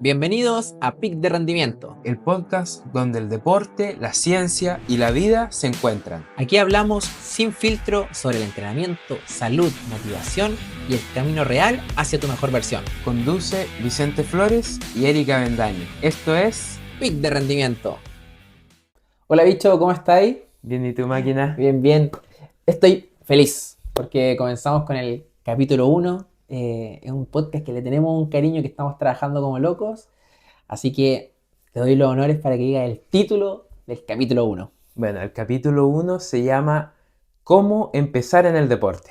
Bienvenidos a Peak de Rendimiento. El podcast donde el deporte, la ciencia y la vida se encuentran. Aquí hablamos sin filtro sobre el entrenamiento, salud, motivación y el camino real hacia tu mejor versión. Conduce Vicente Flores y Erika Bendaño. Esto es Peak de Rendimiento. Hola bicho, ¿cómo estáis? Bien, ¿y tu máquina? Bien. Estoy feliz porque comenzamos con el capítulo 1. Es un podcast que le tenemos un cariño, que estamos trabajando como locos. Así que te doy los honores para que digas el título del capítulo 1. Bueno, el capítulo 1 se llama ¿Cómo empezar en el deporte?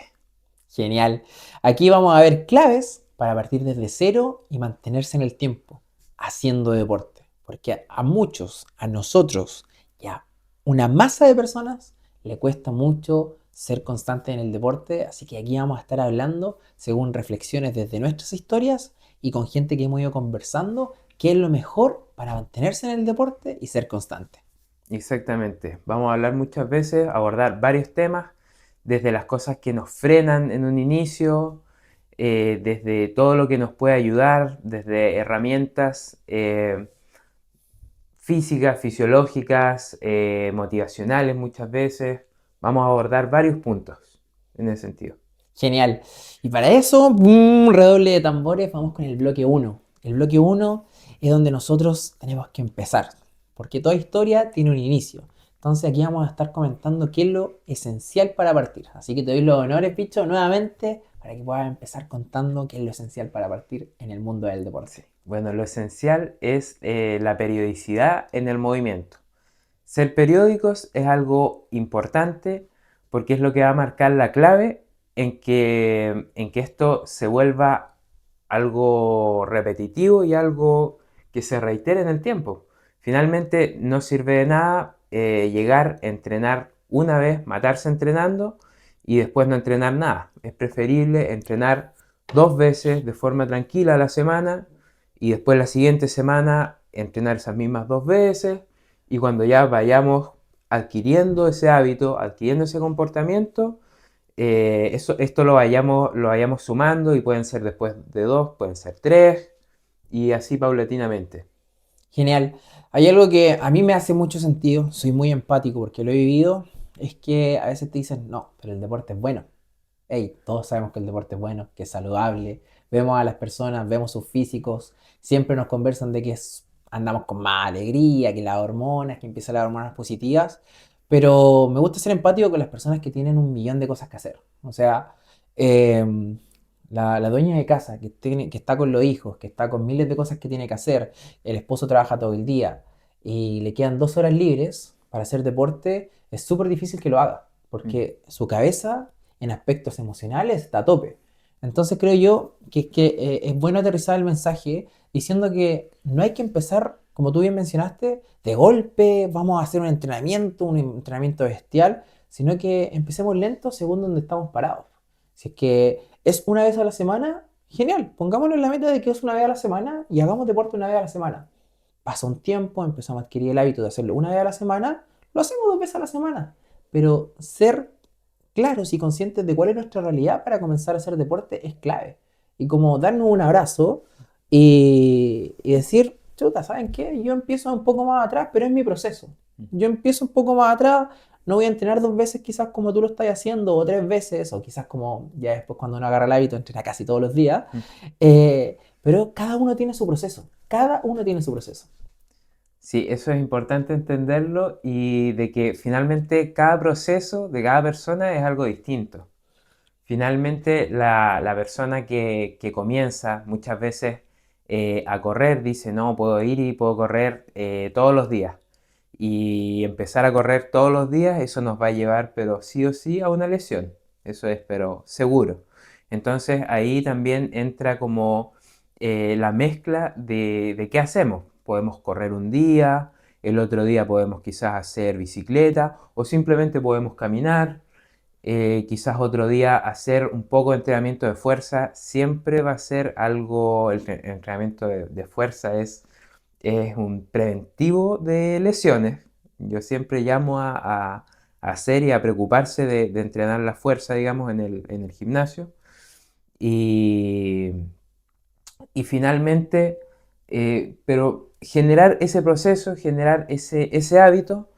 Genial. Aquí vamos a ver claves para partir desde cero y mantenerse en el tiempo haciendo deporte. Porque a muchos, a nosotros y a una masa de personas le cuesta mucho ser constante en el deporte. Así que aquí vamos a estar hablando según reflexiones desde nuestras historias y con gente que hemos ido conversando qué es lo mejor para mantenerse en el deporte y ser constante. Exactamente. Vamos a hablar muchas veces, abordar varios temas, desde las cosas que nos frenan en un inicio, desde todo lo que nos puede ayudar, desde herramientas físicas, fisiológicas, motivacionales muchas veces. Vamos a abordar varios puntos en ese sentido. Genial. Y para eso, un redoble de tambores, vamos con el bloque 1. El bloque 1 es donde nosotros tenemos que empezar, porque toda historia tiene un inicio. Entonces aquí vamos a estar comentando qué es lo esencial para partir. Así que te doy los honores, Picho, nuevamente, para que puedas empezar contando qué es lo esencial para partir en el mundo del deporte. Bueno, lo esencial es la periodicidad en el movimiento. Ser periódicos es algo importante porque es lo que va a marcar la clave en que esto se vuelva algo repetitivo y algo que se reitere en el tiempo. Finalmente no sirve de nada llegar a entrenar una vez, matarse entrenando y después no entrenar nada. Es preferible entrenar 2 veces de forma tranquila a la semana y después la siguiente semana entrenar esas mismas 2 veces, y cuando ya vayamos adquiriendo ese hábito, adquiriendo ese comportamiento, esto lo vayamos sumando, y pueden ser después de 2, pueden ser 3, y así paulatinamente. Genial. Hay algo que a mí me hace mucho sentido, soy muy empático porque lo he vivido, es que a veces te dicen, no, pero el deporte es bueno. Hey, todos sabemos que el deporte es bueno, que es saludable. Vemos a las personas, vemos sus físicos, siempre nos conversan de que andamos con más alegría, que las hormonas, que empiezan las hormonas positivas. Pero me gusta ser empático con las personas que tienen un millón de cosas que hacer. O sea, em, la dueña de casa que está con los hijos, que está con miles de cosas que tiene que hacer, el esposo trabaja todo el día y le quedan 2 horas libres para hacer deporte, es súper difícil que lo haga, porque su cabeza en aspectos emocionales está a tope. Entonces creo yo que es bueno aterrizar el mensaje diciendo que no hay que empezar, como tú bien mencionaste, de golpe, vamos a hacer un entrenamiento bestial, sino que empecemos lento según donde estamos parados. Si es que es una vez a la semana, genial, pongámonos la meta de que es una vez a la semana y hagamos deporte una vez a la semana. Pasa un tiempo, empezamos a adquirir el hábito de hacerlo una vez a la semana, lo hacemos 2 veces a la semana. Pero ser claros y conscientes de cuál es nuestra realidad para comenzar a hacer deporte es clave. Y como darnos un abrazo y decir, chuta, ¿saben qué? Yo empiezo un poco más atrás, pero es mi proceso. Yo empiezo un poco más atrás, no voy a entrenar 2 veces quizás como tú lo estás haciendo, o 3 veces, o quizás como ya después cuando uno agarra el hábito, entrena casi todos los días. Pero cada uno tiene su proceso, cada uno tiene su proceso. Sí, eso es importante entenderlo, y de que finalmente cada proceso de cada persona es algo distinto. Finalmente, la persona que comienza muchas veces a correr dice, no, puedo ir y puedo correr todos los días. Y empezar a correr todos los días, eso nos va a llevar, pero sí o sí, a una lesión. Eso es, pero seguro. Entonces ahí también entra como la mezcla de qué hacemos. Podemos correr un día, el otro día podemos quizás hacer bicicleta, o simplemente podemos caminar. Quizás otro día hacer un poco de entrenamiento de fuerza. Siempre va a ser algo, el entrenamiento de fuerza es un preventivo de lesiones. Yo siempre llamo a hacer y a preocuparse de entrenar la fuerza, digamos, en el gimnasio. Y, y finalmente, Pero generar ese proceso, generar ese hábito,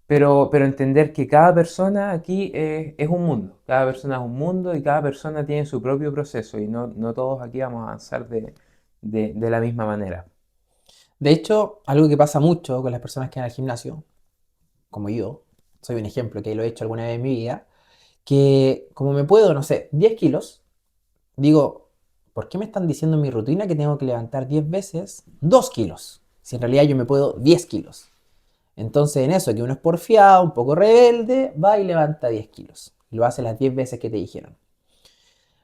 pero entender que cada persona aquí es un mundo, cada persona es un mundo y cada persona tiene su propio proceso y no todos aquí vamos a avanzar de la misma manera. De hecho, algo que pasa mucho con las personas que van al gimnasio, como yo, soy un ejemplo que lo he hecho alguna vez en mi vida, que como me puedo, no sé, 10 kilos, digo, ¿por qué me están diciendo en mi rutina que tengo que levantar 10 veces 2 kilos? Si en realidad yo me puedo 10 kilos. Entonces en eso, que uno es porfiado, un poco rebelde, va y levanta 10 kilos. Lo hace las 10 veces que te dijeron.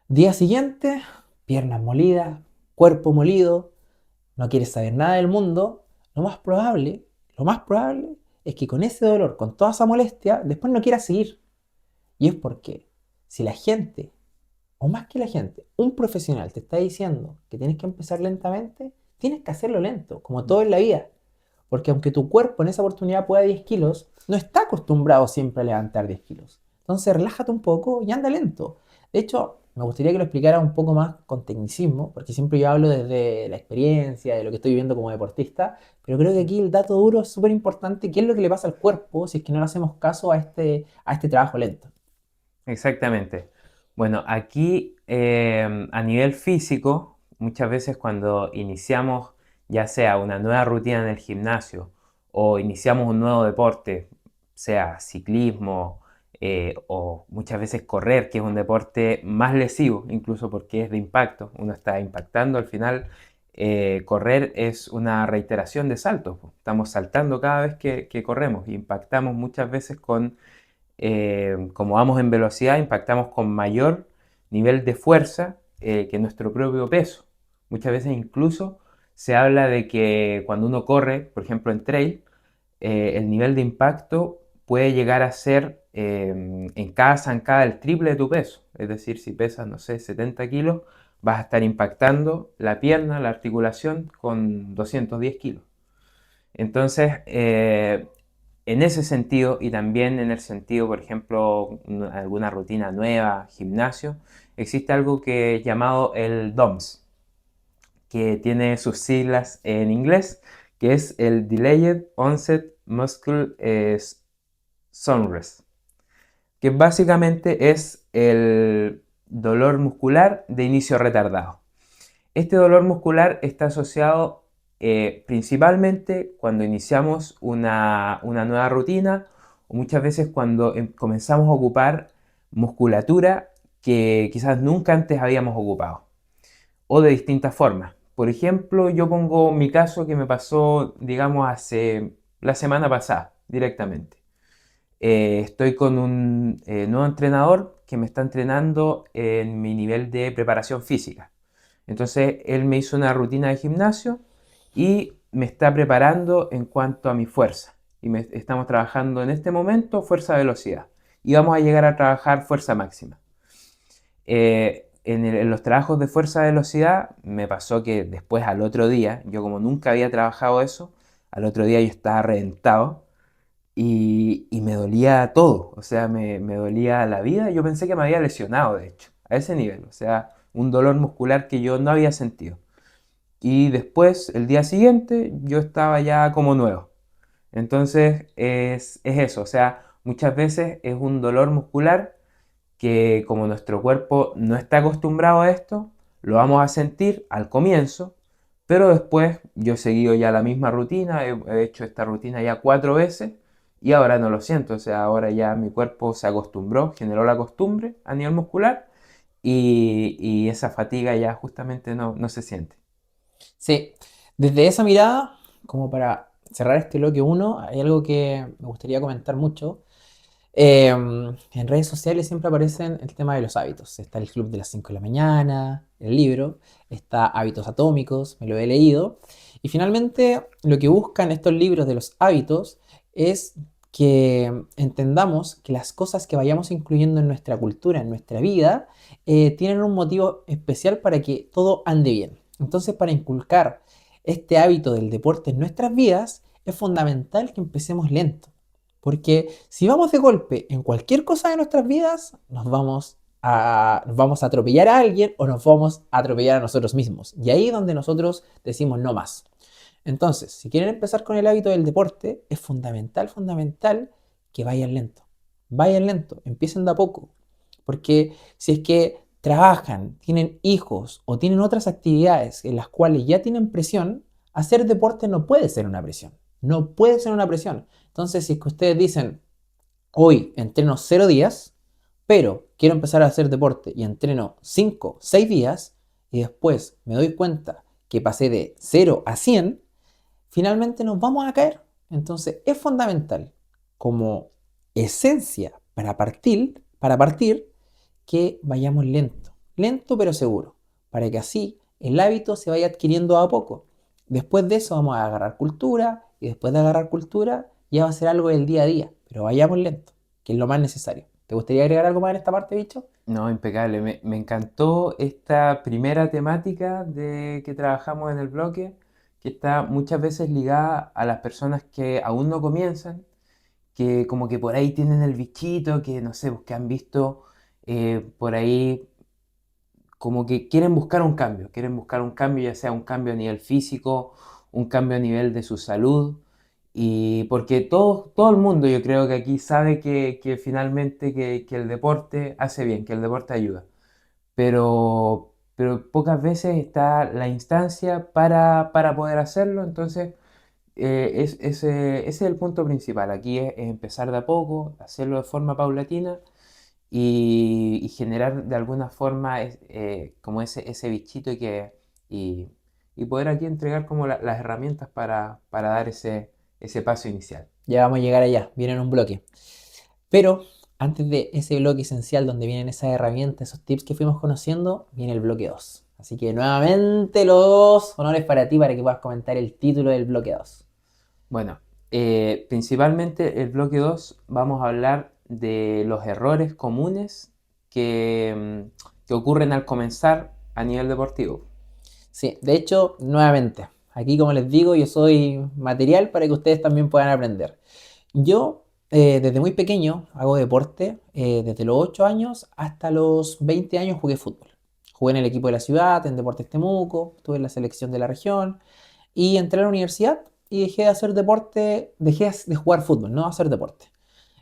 Día siguiente, piernas molidas, cuerpo molido, no quieres saber nada del mundo. Lo más probable es que con ese dolor, con toda esa molestia, después no quieras seguir. Y es porque si la gente, o más que la gente, un profesional te está diciendo que tienes que empezar lentamente, tienes que hacerlo lento, como todo en la vida. Porque aunque tu cuerpo en esa oportunidad pueda 10 kilos, no está acostumbrado siempre a levantar 10 kilos. Entonces relájate un poco y anda lento. De hecho, me gustaría que lo explicara un poco más con tecnicismo, porque siempre yo hablo desde la experiencia, de lo que estoy viviendo como deportista, pero creo que aquí el dato duro es súper importante, qué es lo que le pasa al cuerpo si es que no le hacemos caso a este trabajo lento. Exactamente. Bueno, aquí a nivel físico, muchas veces cuando iniciamos ya sea una nueva rutina en el gimnasio o iniciamos un nuevo deporte, sea ciclismo o muchas veces correr, que es un deporte más lesivo, incluso porque es de impacto, uno está impactando al final. Correr es una reiteración de saltos, po. Estamos saltando cada vez que corremos, impactamos muchas veces con como vamos en velocidad, impactamos con mayor nivel de fuerza que nuestro propio peso. Muchas veces incluso se habla de que cuando uno corre, por ejemplo en trail, el nivel de impacto puede llegar a ser en cada zancada el triple de tu peso. Es decir, si pesas, no sé, 70 kilos, vas a estar impactando la pierna, la articulación con 210 kilos. Entonces, en ese sentido y también en el sentido, por ejemplo, alguna rutina nueva, gimnasio, existe algo que es llamado el DOMS, que tiene sus siglas en inglés, que es el Delayed Onset Muscle Soreness, que básicamente es el dolor muscular de inicio retardado. Este dolor muscular está asociado principalmente cuando iniciamos una nueva rutina o muchas veces cuando comenzamos a ocupar musculatura que quizás nunca antes habíamos ocupado o de distintas formas. Por ejemplo, yo pongo mi caso que me pasó, digamos, hace la semana pasada directamente. Estoy con un nuevo entrenador que me está entrenando en mi nivel de preparación física. Entonces él me hizo una rutina de gimnasio y me está preparando en cuanto a mi fuerza. Estamos trabajando en este momento fuerza-velocidad y vamos a llegar a trabajar fuerza máxima. En los trabajos de fuerza-velocidad me pasó que después al otro día, yo como nunca había trabajado eso, al otro día yo estaba reventado y me dolía todo, o sea, me dolía la vida. Yo pensé que me había lesionado, de hecho, a ese nivel, o sea, un dolor muscular que yo no había sentido. Y después, el día siguiente, yo estaba ya como nuevo. Entonces, es eso, o sea, muchas veces es un dolor muscular que como nuestro cuerpo no está acostumbrado a esto, lo vamos a sentir al comienzo, pero después yo he seguido ya la misma rutina, he hecho esta rutina ya 4 veces y ahora no lo siento, o sea, ahora ya mi cuerpo se acostumbró, generó la costumbre a nivel muscular y esa fatiga ya justamente no se siente. Sí, desde esa mirada, como para cerrar este bloque uno, hay algo que me gustaría comentar mucho. En redes sociales siempre aparecen el tema de los hábitos. Está el Club de las 5 de la mañana, el libro, está Hábitos Atómicos, me lo he leído. Y finalmente lo que buscan estos libros de los hábitos es que entendamos que las cosas que vayamos incluyendo en nuestra cultura, en nuestra vida, tienen un motivo especial para que todo ande bien. Entonces, para inculcar este hábito del deporte en nuestras vidas, es fundamental que empecemos lento. Porque si vamos de golpe en cualquier cosa de nuestras vidas, nos vamos a atropellar a alguien o nos vamos a atropellar a nosotros mismos. Y ahí es donde nosotros decimos no más. Entonces, si quieren empezar con el hábito del deporte, es fundamental, fundamental que vayan lento. Vayan lento, empiecen de a poco. Porque si es que trabajan, tienen hijos o tienen otras actividades en las cuales ya tienen presión, hacer deporte no puede ser una presión. No puede ser una presión. Entonces, si es que ustedes dicen, hoy entreno 0 días, pero quiero empezar a hacer deporte y entreno 5, 6 días, y después me doy cuenta que pasé de 0 a 100, finalmente nos vamos a caer. Entonces es fundamental como esencia para partir que vayamos lento, lento pero seguro, para que así el hábito se vaya adquiriendo a poco. Después de eso vamos a agarrar cultura y después de agarrar cultura ya va a ser algo del día a día, pero vayamos lento, que es lo más necesario. ¿Te gustaría agregar algo más en esta parte, bicho? No, impecable. Me encantó esta primera temática de que trabajamos en el bloque, que está muchas veces ligada a las personas que aún no comienzan, que como que por ahí tienen el bichito, que no sé, pues, que han visto por ahí como que quieren buscar un cambio, ya sea un cambio a nivel físico, un cambio a nivel de su salud, y porque todo el mundo yo creo que aquí sabe que finalmente que el deporte hace bien, que el deporte ayuda, pero pocas veces está la instancia para poder hacerlo, entonces ese es el punto principal, aquí es empezar de a poco, hacerlo de forma paulatina y generar de alguna forma como ese bichito y, y poder aquí entregar como las herramientas para dar ese paso inicial. Ya vamos a llegar allá, viene en un bloque. Pero antes de ese bloque esencial donde vienen esas herramientas, esos tips que fuimos conociendo, viene el bloque 2. Así que nuevamente los honores para ti para que puedas comentar el título del bloque 2. Bueno, principalmente el bloque 2 vamos a hablar de los errores comunes que ocurren al comenzar a nivel deportivo. Sí, de hecho, nuevamente, aquí como les digo, yo soy material para que ustedes también puedan aprender. Yo desde muy pequeño hago deporte, desde los 8 años hasta los 20 años jugué fútbol. Jugué en el equipo de la ciudad, en Deportes Temuco, estuve en la selección de la región y entré a la universidad y dejé de hacer deporte, dejé de jugar fútbol, no hacer deporte.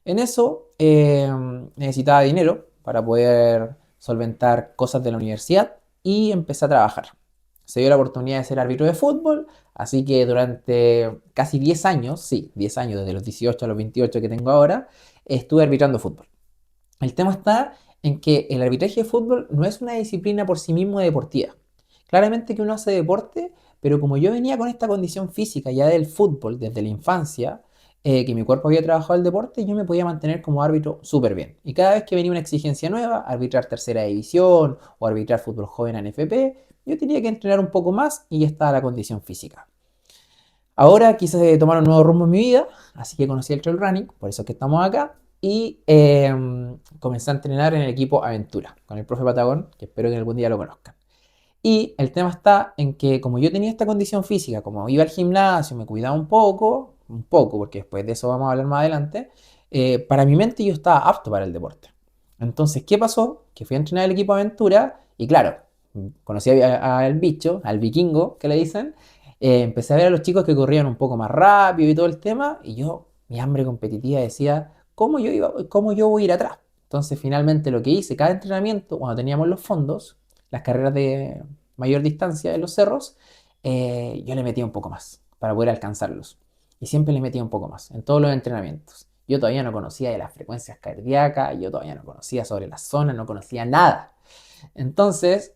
En eso necesitaba dinero para poder solventar cosas de la universidad y empecé a trabajar. Se dio la oportunidad de ser árbitro de fútbol, así que durante casi 10 años, sí, 10 años, desde los 18 a los 28 que tengo ahora, estuve arbitrando fútbol. El tema está en que el arbitraje de fútbol no es una disciplina por sí mismo deportiva. Claramente que uno hace deporte, pero como yo venía con esta condición física ya del fútbol desde la infancia, que mi cuerpo había trabajado el deporte, yo me podía mantener como árbitro súper bien. Y cada vez que venía una exigencia nueva, arbitrar tercera división o arbitrar fútbol joven en FP, yo tenía que entrenar un poco más y ya estaba la condición física. Ahora quise tomar un nuevo rumbo en mi vida, así que conocí el trail running, por eso es que estamos acá, y comencé a entrenar en el equipo Aventura, con el profe Patagón, que espero que algún día lo conozcan. Y el tema está en que como yo tenía esta condición física, como iba al gimnasio, me cuidaba un poco, porque después de eso vamos a hablar más adelante, para mi mente yo estaba apto para el deporte. Entonces, ¿qué pasó? Que fui a entrenar el equipo Aventura y claro, conocí al bicho, al vikingo que le dicen, empecé a ver a los chicos que corrían un poco más rápido y todo el tema, y yo, mi hambre competitiva decía, cómo yo voy a ir atrás? Entonces, finalmente lo que hice, cada entrenamiento, cuando teníamos los fondos, las carreras de mayor distancia en los cerros, yo le metía un poco más para poder alcanzarlos. Y siempre le metía un poco más en todos los entrenamientos. Yo todavía no conocía de las frecuencias cardíacas, yo todavía no conocía sobre la zona, no conocía nada. Entonces,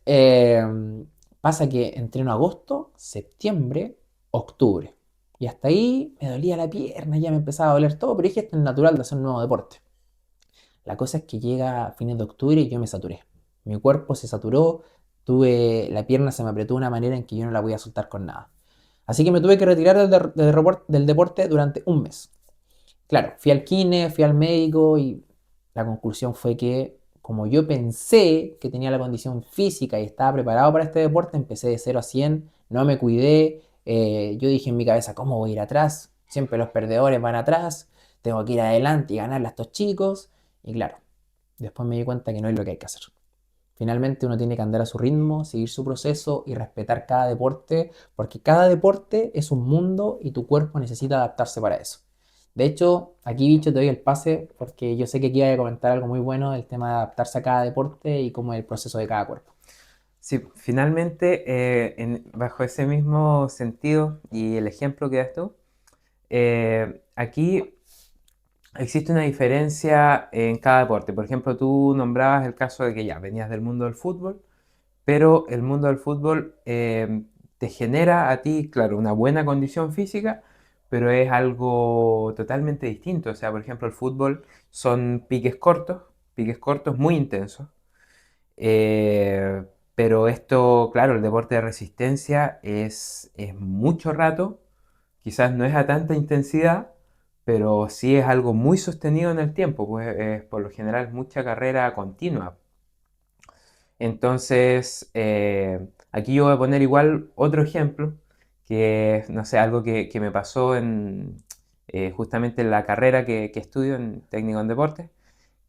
pasa que entreno agosto, septiembre, octubre. Y hasta ahí me dolía la pierna, ya me empezaba a doler todo, pero dije, esto es natural de hacer un nuevo deporte. La cosa es que llega a fines de octubre y yo me saturé. Mi cuerpo se saturó, la pierna se me apretó de una manera en que yo no la voy a soltar con nada. Así que me tuve que retirar del deporte durante un mes. Claro, fui al kine, fui al médico y la conclusión fue que como yo pensé que tenía la condición física y estaba preparado para este deporte, empecé de 0 a 100, no me cuidé, yo dije en mi cabeza, ¿cómo voy a ir atrás? Siempre los perdedores van atrás, tengo que ir adelante y ganarle a estos chicos. Y claro, después me di cuenta que no es lo que hay que hacer. Finalmente uno tiene que andar a su ritmo, seguir su proceso y respetar cada deporte, porque cada deporte es un mundo y tu cuerpo necesita adaptarse para eso. De hecho, aquí, bicho, te doy el pase porque yo sé que aquí voy a comentar algo muy bueno del tema de adaptarse a cada deporte y cómo es el proceso de cada cuerpo. Sí, finalmente, bajo ese mismo sentido y el ejemplo que das tú, aquí existe una diferencia en cada deporte. Por ejemplo, tú nombrabas el caso de que ya venías del mundo del fútbol, pero el mundo del fútbol te genera a ti, claro, una buena condición física, pero es algo totalmente distinto. O sea, por ejemplo, el fútbol son piques cortos muy intensos. Eh, pero esto, claro, el deporte de resistencia es mucho rato, quizás no es a tanta intensidad, pero sí es algo muy sostenido en el tiempo, pues por lo general mucha carrera continua. Entonces, aquí yo voy a poner igual otro ejemplo, que es, no sé, algo que me pasó justamente en la carrera que estudio en técnico en deportes,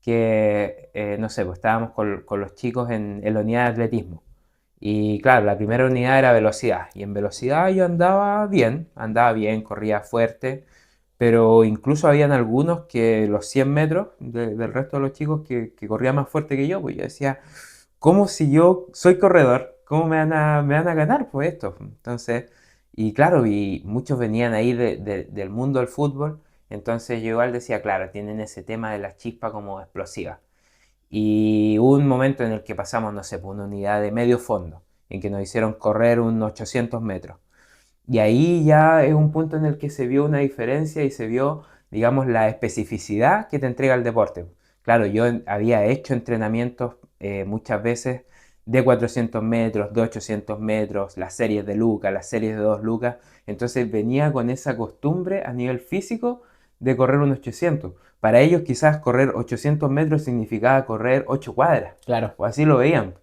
que, no sé, pues estábamos con los chicos en la unidad de atletismo. Y claro, la primera unidad era velocidad. Y en velocidad yo andaba bien, corría fuerte, pero incluso habían algunos que los 100 metros del resto de los chicos que corrían más fuerte que yo, pues yo decía, ¿cómo si yo soy corredor? ¿Cómo me van a ganar pues esto? Entonces, y claro, y muchos venían ahí del mundo del fútbol, entonces yo igual decía, claro, tienen ese tema de la chispa como explosiva. Y hubo un momento en el que pasamos, no sé, por una unidad de medio fondo, en que nos hicieron correr unos 800 metros. Y ahí ya es un punto en el que se vio una diferencia y se vio, digamos, la especificidad que te entrega el deporte. Claro, yo había hecho entrenamientos muchas veces de 400 metros, de 800 metros, las series de Lucas, las series de 2 Lucas. Entonces venía con esa costumbre a nivel físico de correr unos 800. Para ellos quizás correr 800 metros significaba correr 8 cuadras, Claro, o así lo veían.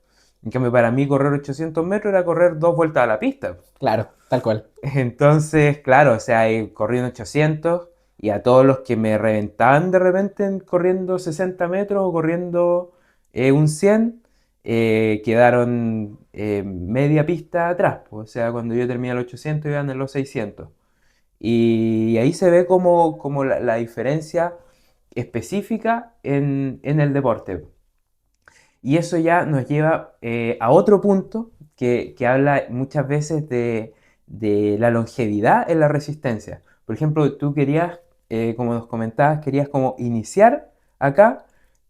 En cambio, para mí correr 800 metros era correr 2 vueltas a la pista. claro, tal cual. Entonces, claro, o sea, corrí en 800 y a todos los que me reventaban de repente corriendo 60 metros o corriendo un 100, quedaron media pista atrás, pues. O sea, cuando yo terminé el 800 iban en los 600. Y ahí se ve como la diferencia específica en el deporte. Y eso ya nos lleva a otro punto que habla muchas veces de la longevidad en la resistencia. Por ejemplo, tú querías, como nos comentabas, querías como iniciar acá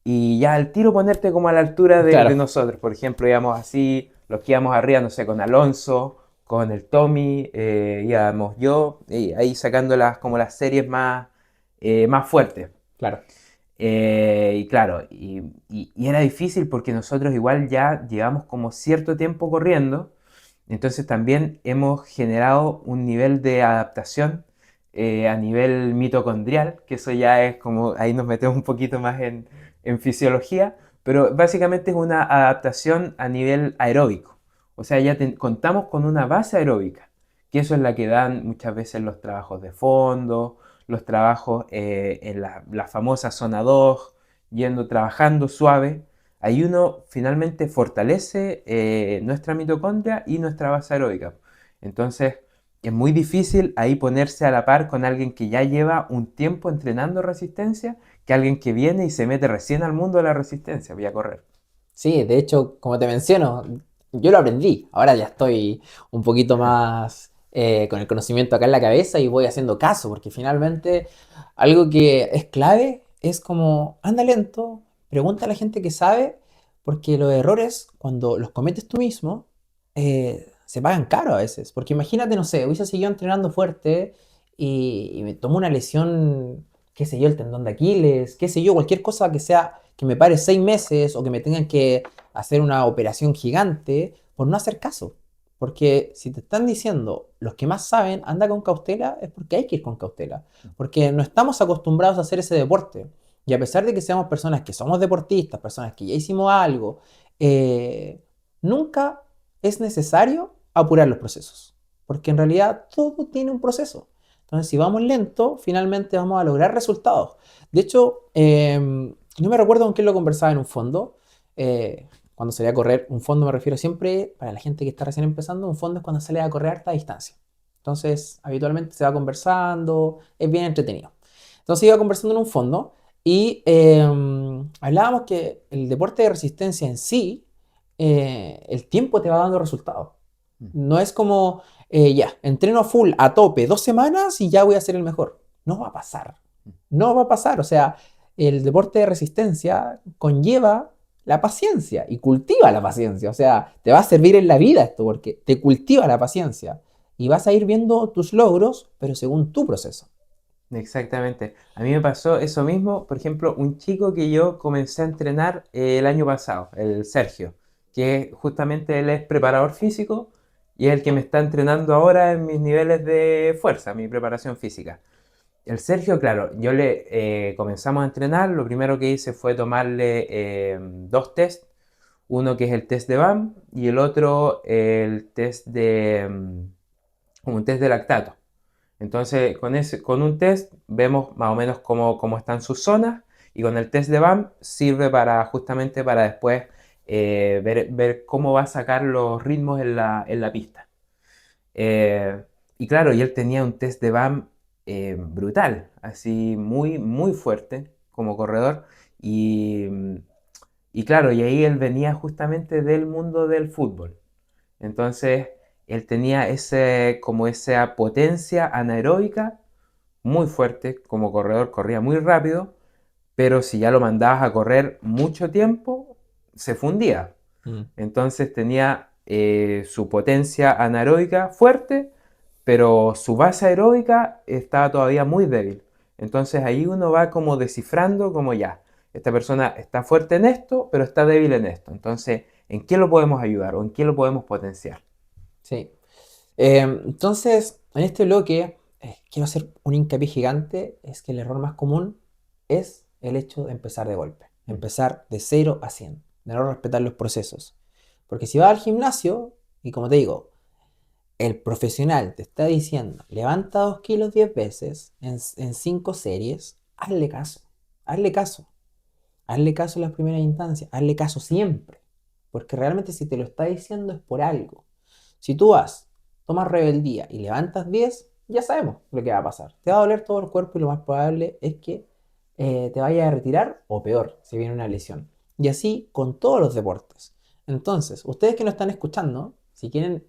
y ya al tiro ponerte como a la altura de Claro. nosotros. Por ejemplo, íbamos así, los que íbamos arriba, no sé, con Alonso, con el Tommy, íbamos yo, y ahí sacando como las series más fuertes. Claro. Y claro, y era difícil porque nosotros igual ya llevamos como cierto tiempo corriendo, entonces también hemos generado un nivel de adaptación a nivel mitocondrial, que eso ya es como, ahí nos metemos un poquito más en fisiología, pero básicamente es una adaptación a nivel aeróbico, o sea, ya contamos con una base aeróbica, que eso es la que dan muchas veces los trabajos de fondo, los trabajos en la famosa zona 2, yendo trabajando suave, ahí uno finalmente fortalece nuestra mitocondria y nuestra base aeróbica. Entonces, es muy difícil ahí ponerse a la par con alguien que ya lleva un tiempo entrenando resistencia que alguien que viene y se mete recién al mundo de la resistencia, voy a correr. Sí, de hecho, como te menciono, yo lo aprendí. Ahora ya estoy un poquito más con el conocimiento acá en la cabeza y voy haciendo caso, porque finalmente algo que es clave es como anda lento, pregunta a la gente que sabe, porque los errores, cuando los cometes tú mismo, se pagan caro a veces. Porque imagínate, no sé, hubiese seguido entrenando fuerte y me tomo una lesión, qué sé yo, el tendón de Aquiles, qué sé yo, cualquier cosa que sea que me pare 6 meses o que me tengan que hacer una operación gigante por no hacer caso. Porque si te están diciendo los que más saben, anda con cautela, es porque hay que ir con cautela. Porque no estamos acostumbrados a hacer ese deporte. Y a pesar de que seamos personas que somos deportistas, personas que ya hicimos algo, nunca es necesario apurar los procesos. Porque en realidad todo tiene un proceso. Entonces, si vamos lento, finalmente vamos a lograr resultados. De hecho, no me recuerdo con quién lo conversaba en un fondo. cuando salía a correr, un fondo me refiero siempre, para la gente que está recién empezando, un fondo es cuando sale a correr a harta distancia. Entonces, habitualmente se va conversando, es bien entretenido. Entonces iba conversando en un fondo y hablábamos que el deporte de resistencia en sí, el tiempo te va dando resultados. Mm. No es como, ya, entreno a full, a tope, 2 semanas y ya voy a ser el mejor. No va a pasar. No va a pasar. O sea, el deporte de resistencia conlleva la paciencia y cultiva la paciencia. O sea, te va a servir en la vida esto porque te cultiva la paciencia y vas a ir viendo tus logros, pero según tu proceso. Exactamente. A mí me pasó eso mismo, por ejemplo, un chico que yo comencé a entrenar el año pasado, el Sergio, que justamente él es preparador físico y es el que me está entrenando ahora en mis niveles de fuerza, mi preparación física. El Sergio, claro, yo le comenzamos a entrenar, lo primero que hice fue tomarle dos test, uno que es el test de BAM y el otro el test de un test de lactato. Entonces, con un test vemos más o menos cómo están sus zonas y con el test de BAM sirve para justamente para después ver cómo va a sacar los ritmos en la pista. Eh, y claro, y él tenía un test de BAM brutal, así muy, muy fuerte como corredor. Y, y claro, y ahí él venía justamente del mundo del fútbol. Entonces, él tenía como esa potencia anaeróbica muy fuerte, como corredor corría muy rápido, pero si ya lo mandabas a correr mucho tiempo, se fundía. Mm. Entonces tenía su potencia anaeróbica fuerte, pero su base aeróbica estaba todavía muy débil. Entonces ahí uno va como descifrando como ya, esta persona está fuerte en esto, pero está débil en esto. Entonces, ¿en qué lo podemos ayudar o en qué lo podemos potenciar? Sí. Entonces, en este bloque, quiero hacer un hincapié gigante, es que el error más común es el hecho de empezar de golpe, Mm. empezar de 0 a 100, de no respetar los procesos. Porque si vas al gimnasio, y como te digo, el profesional te está diciendo, levanta 2 kilos 10 veces en 5 series, hazle caso, hazle caso, hazle caso en las primeras instancias, hazle caso siempre. Porque realmente si te lo está diciendo es por algo. Si tú vas, tomas rebeldía y levantas 10, ya sabemos lo que va a pasar. Te va a doler todo el cuerpo y lo más probable es que te vayas a retirar o peor, si viene una lesión. Y así con todos los deportes. Entonces, ustedes que nos están escuchando, si quieren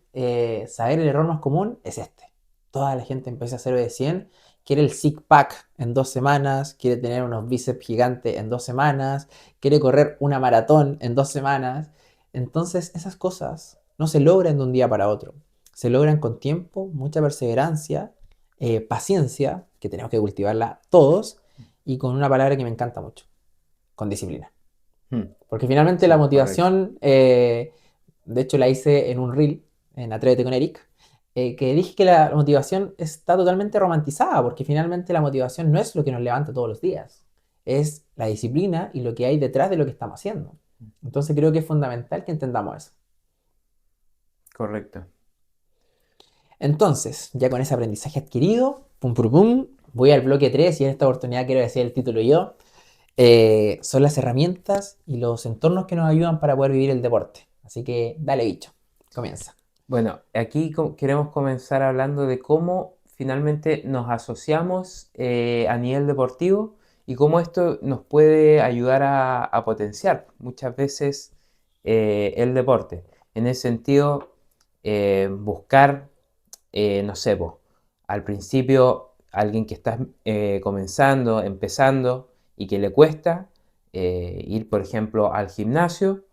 saber el error más común, es este. Toda la gente empieza a hacer de 100, quiere el six pack en 2 semanas, quiere tener unos bíceps gigantes en 2 semanas, quiere correr una maratón en 2 semanas. Entonces, esas cosas no se logran de un día para otro. Se logran con tiempo, mucha perseverancia, paciencia, que tenemos que cultivarla todos, y con una palabra que me encanta mucho, con disciplina. Mm. Porque finalmente la Sí, correcto. motivación, de hecho la hice en un reel, en Atrévete con Eric, que dije que la motivación está totalmente romantizada, porque finalmente la motivación no es lo que nos levanta todos los días, es la disciplina y lo que hay detrás de lo que estamos haciendo. Entonces creo que es fundamental que entendamos eso. Correcto. Entonces, ya con ese aprendizaje adquirido, pum, pum, pum, voy al bloque 3 y en esta oportunidad quiero decir el título yo. Son las herramientas y los entornos que nos ayudan para poder vivir el deporte. Así que dale bicho, comienza. Bueno, aquí queremos comenzar hablando de cómo finalmente nos asociamos a nivel deportivo y cómo esto nos puede ayudar a potenciar muchas veces el deporte. En ese sentido, buscar, no sé, po, al principio alguien que está comenzando, empezando y que le cuesta ir, por ejemplo, al gimnasio,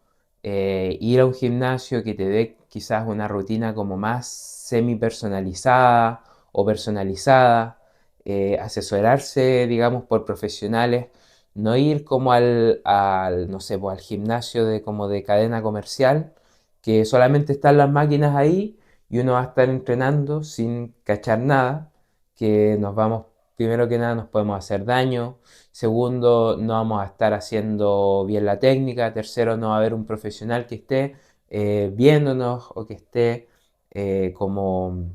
ir a un gimnasio que te dé quizás una rutina como más semi personalizada o personalizada, asesorarse, digamos, por profesionales, no ir como no sé, pues, al gimnasio como de cadena comercial, que solamente están las máquinas ahí y uno va a estar entrenando sin cachar nada, que primero que nada, nos podemos hacer daño. Segundo, no vamos a estar haciendo bien la técnica. Tercero, no va a haber un profesional que esté viéndonos o que esté como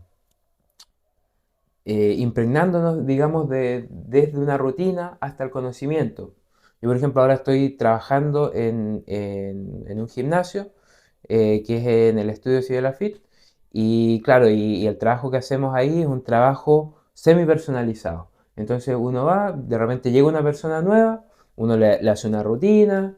impregnándonos, digamos, desde una rutina hasta el conocimiento. Yo, por ejemplo, ahora estoy trabajando en un gimnasio que es en el estudio Ciudad Fit. Y claro, y el trabajo que hacemos ahí es un trabajo semi personalizado. Entonces uno va, de repente llega una persona nueva, uno le hace una rutina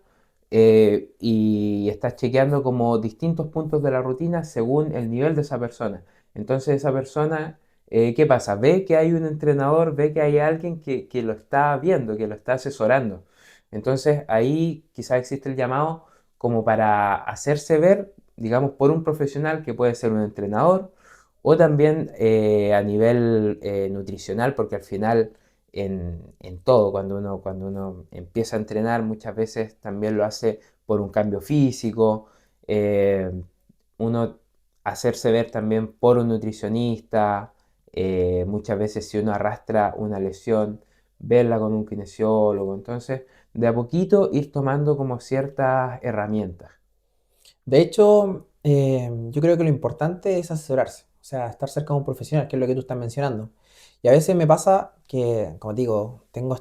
y estás chequeando como distintos puntos de la rutina según el nivel de esa persona. Entonces esa persona, ¿qué pasa? Ve que hay un entrenador, ve que hay alguien que lo está viendo, que lo está asesorando. Entonces ahí quizás existe el llamado como para hacerse ver, digamos, por un profesional que puede ser un entrenador o también a nivel nutricional, porque al final en todo, cuando uno empieza a entrenar, muchas veces también lo hace por un cambio físico, eh, uno hacerse ver también por un nutricionista, muchas veces si uno arrastra una lesión, verla con un kinesiólogo, entonces de a poquito ir tomando como ciertas herramientas. De hecho, yo creo que lo importante es asesorarse, o sea, estar cerca de un profesional, que es lo que tú estás mencionando. Y a veces me pasa que, como te digo, tengo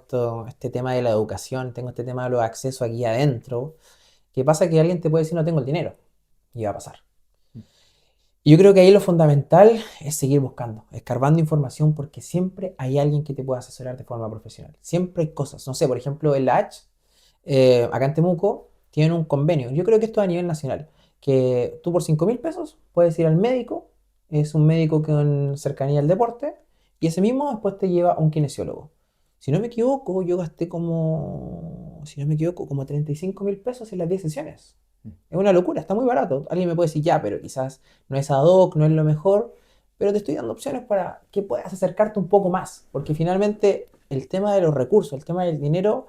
este tema de la educación, tengo este tema de los accesos aquí adentro, que pasa que alguien te puede decir no tengo el dinero, y va a pasar. Y yo creo que ahí lo fundamental es seguir buscando, escarbando información, porque siempre hay alguien que te pueda asesorar de forma profesional. Siempre hay cosas. No sé, por ejemplo, el H, acá en Temuco, tienen un convenio. Yo creo que esto es a nivel nacional. Que tú por 5.000 pesos puedes ir al médico, es un médico con cercanía al deporte, y ese mismo después te lleva a un kinesiólogo. Si no me equivoco, yo gasté como, si no me equivoco, como 35.000 pesos en las 10 sesiones. Es una locura, está muy barato. Alguien me puede decir, ya, pero quizás no es ad hoc, no es lo mejor, pero te estoy dando opciones para que puedas acercarte un poco más, porque finalmente el tema de los recursos, el tema del dinero,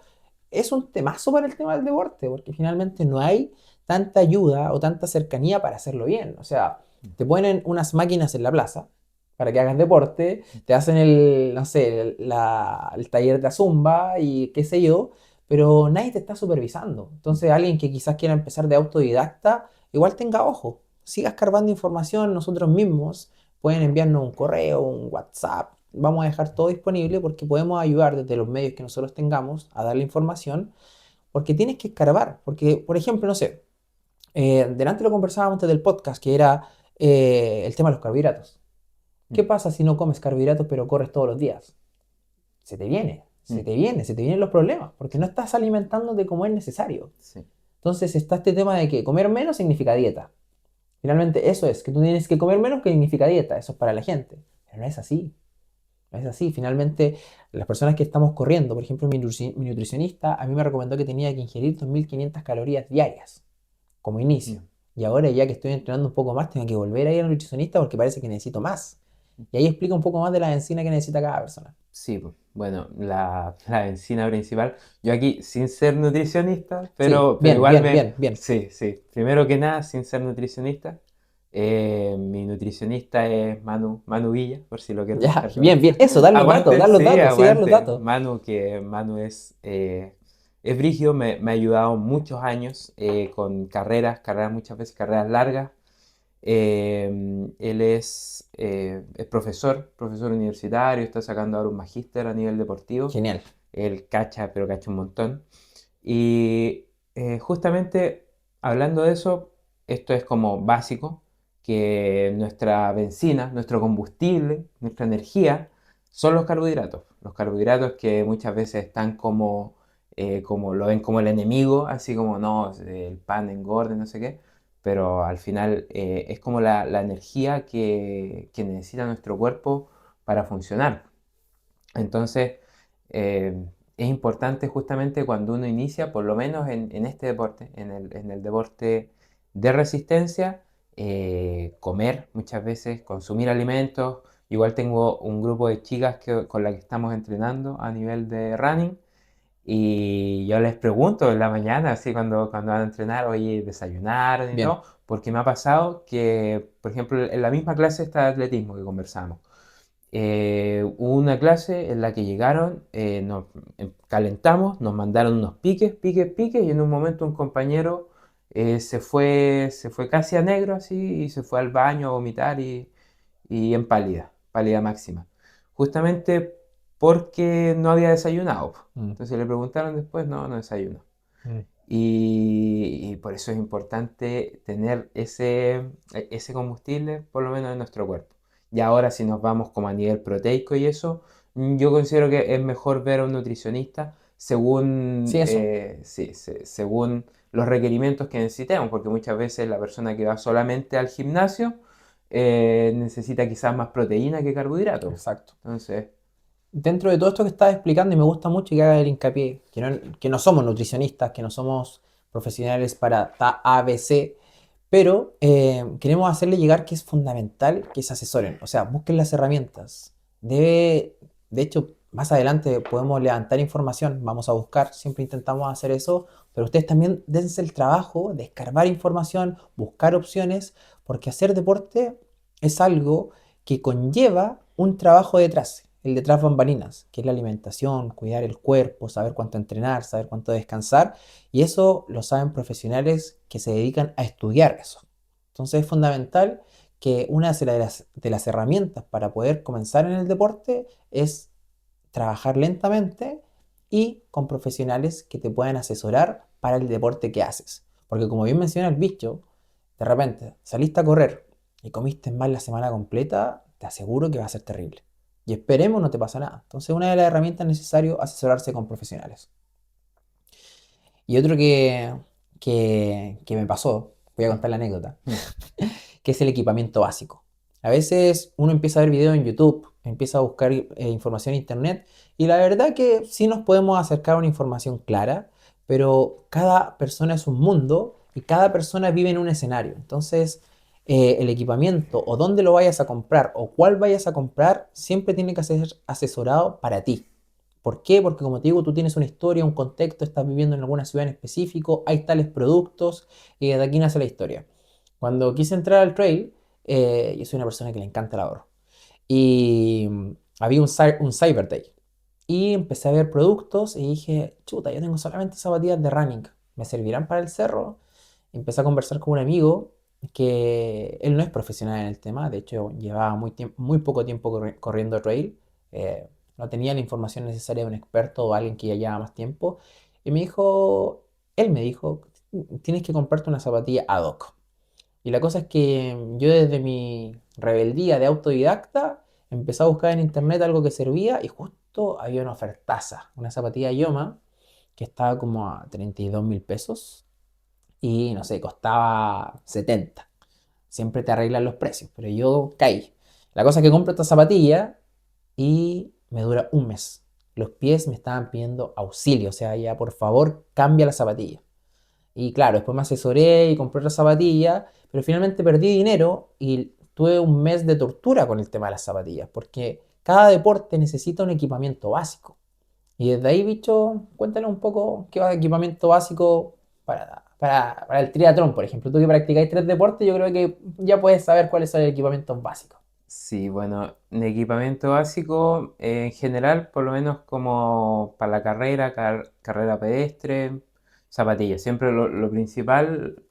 es un temazo para el tema del deporte, porque finalmente no hay tanta ayuda o tanta cercanía para hacerlo bien. O sea, te ponen unas máquinas en la plaza para que hagas deporte, te hacen el, no sé, el taller de zumba y qué sé yo, pero nadie te está supervisando. Entonces, alguien que quizás quiera empezar de autodidacta, igual tenga ojo, siga escarbando información nosotros mismos, pueden enviarnos un correo, un WhatsApp, vamos a dejar todo disponible porque podemos ayudar desde los medios que nosotros tengamos a darle información, porque tienes que escarbar, porque, por ejemplo, no sé, delante lo conversábamos antes del podcast, que era el tema de los carbohidratos. ¿Qué Mm, pasa si no comes carbohidratos pero corres todos los días? Se te viene, se mm, te viene, se te vienen los problemas, porque no sí, estás alimentándote como es necesario. sí, Entonces está este tema de que comer menos significa dieta. Finalmente eso es, que tú tienes que comer menos que significa dieta, eso es para la gente. Pero no es así, no es así. Finalmente las personas que estamos corriendo, por ejemplo mi nutricionista, a mí me recomendó que tenía que ingerir 2.500 calorías diarias como inicio. mm, Y ahora ya que estoy entrenando un poco más, tengo que volver a ir al nutricionista porque parece que necesito más. Y ahí explica un poco más de la enzima que necesita cada persona. sí, pues, bueno, la encina principal. Yo aquí, sin ser nutricionista, Sí, pero bien, igual bien, bien, bien. sí, sí. Primero que nada, sin ser nutricionista, mi nutricionista es Manu Villa, por si lo quiero Ya, dejar claro. bien, bien. Eso, Aguante, dar los sí, datos, sí, dar los aguante. datos. Manu es brígido, me ha ayudado muchos años con carreras muchas veces, carreras largas. Él es profesor universitario, está sacando ahora un magíster a nivel deportivo. Genial. Él cacha, pero cacha un montón. Y justamente hablando de eso, esto es como básico, que nuestra benzina, nuestro combustible, nuestra energía, son los carbohidratos. Los carbohidratos que muchas veces están como lo ven como el enemigo, así como no, el pan engorda, no sé qué, pero al final es como la energía que necesita nuestro cuerpo para funcionar. Entonces, es importante justamente cuando uno inicia, por lo menos en este deporte, en el deporte de resistencia, comer muchas veces, consumir alimentos. Igual tengo un grupo de chicas con las que estamos entrenando a nivel de running y yo les pregunto en la mañana, así cuando van a entrenar, oye, ¿desayunaron y Bien. todo? Porque me ha pasado que, por ejemplo, en la misma clase está de atletismo que conversamos. Hubo una clase en la que llegaron, nos calentamos, nos mandaron unos piques, piques, piques, y en un momento un compañero se fue casi a negro así y se fue al baño a vomitar y en pálida, pálida máxima. Justamente porque no había desayunado, po. Mm, Entonces le preguntaron después, no, no desayunó. mm. Y por eso es importante tener ese combustible por lo menos en nuestro cuerpo. Y ahora si nos vamos como a nivel proteico y eso, yo considero que es mejor ver a un nutricionista según, Sí, eso. sí, según los requerimientos que necesitemos, porque muchas veces la persona que va solamente al gimnasio necesita quizás más proteína que carbohidratos. Exacto. Entonces, Dentro de todo esto que estás explicando, y me gusta mucho que haga el hincapié, que no somos nutricionistas, que no somos profesionales para ABC, pero queremos hacerle llegar que es fundamental que se asesoren, o sea, busquen las herramientas. De hecho, más adelante podemos levantar información, vamos a buscar, siempre intentamos hacer eso, pero ustedes también dense el trabajo de escarbar información, buscar opciones, porque hacer deporte es algo que conlleva un trabajo detrás, el detrás bambalinas, que es la alimentación, cuidar el cuerpo, saber cuánto entrenar, saber cuánto descansar, y eso lo saben profesionales que se dedican a estudiar eso. Entonces es fundamental que una de las herramientas para poder comenzar en el deporte es trabajar lentamente y con profesionales que te puedan asesorar para el deporte que haces. Porque como bien menciona el bicho, de repente saliste a correr y comiste mal la semana completa, te aseguro que va a ser terrible. Y esperemos no te pasa nada. Entonces una de las herramientas es necesario asesorarse con profesionales. Y otro que me pasó, voy a contar la anécdota, mm, que es el equipamiento básico. A veces uno empieza a ver videos en YouTube, empieza a buscar información en Internet y la verdad que sí nos podemos acercar a una información clara, pero cada persona es un mundo y cada persona vive en un escenario. Entonces, el equipamiento o dónde lo vayas a comprar o cuál vayas a comprar siempre tiene que ser asesorado para ti. ¿Por qué? Porque como te digo, tú tienes una historia, un contexto, estás viviendo en alguna ciudad en específico, hay tales productos y de aquí nace la historia. Cuando quise entrar al trail, yo soy una persona que le encanta el ahorro. Y había un Cyber Day. Y empecé a ver productos y dije, chuta, yo tengo solamente zapatillas de running. ¿Me servirán para el cerro? Empecé a conversar con un amigo que él no es profesional en el tema. De hecho, llevaba muy poco tiempo corriendo trail. eh, no tenía la información necesaria de un experto o alguien que ya llevaba más tiempo. Y él me dijo, tienes que comprarte una zapatilla ad hoc. Y la cosa es que yo desde mi rebeldía de autodidacta empecé a buscar en internet algo que servía y justo había una ofertaza, una zapatilla Yoma que estaba como a 32.000 pesos y no sé, costaba 70. Siempre te arreglan los precios, pero yo caí. La cosa es que compro esta zapatilla y me dura un mes. Los pies me estaban pidiendo auxilio, o sea, ya por favor cambia la zapatilla. Y claro, después me asesoré y compré otra zapatilla, pero finalmente perdí dinero y tuve un mes de tortura con el tema de las zapatillas, porque cada deporte necesita un equipamiento básico. Y desde ahí, bicho, cuéntale un poco qué va de equipamiento básico para el triatlón, por ejemplo. Tú que practicáis tres deportes, yo creo que ya puedes saber cuáles son los equipamientos básicos. sí, bueno, de equipamiento básico en general, por lo menos como para la carrera, carrera pedestre, zapatillas. Siempre lo principal,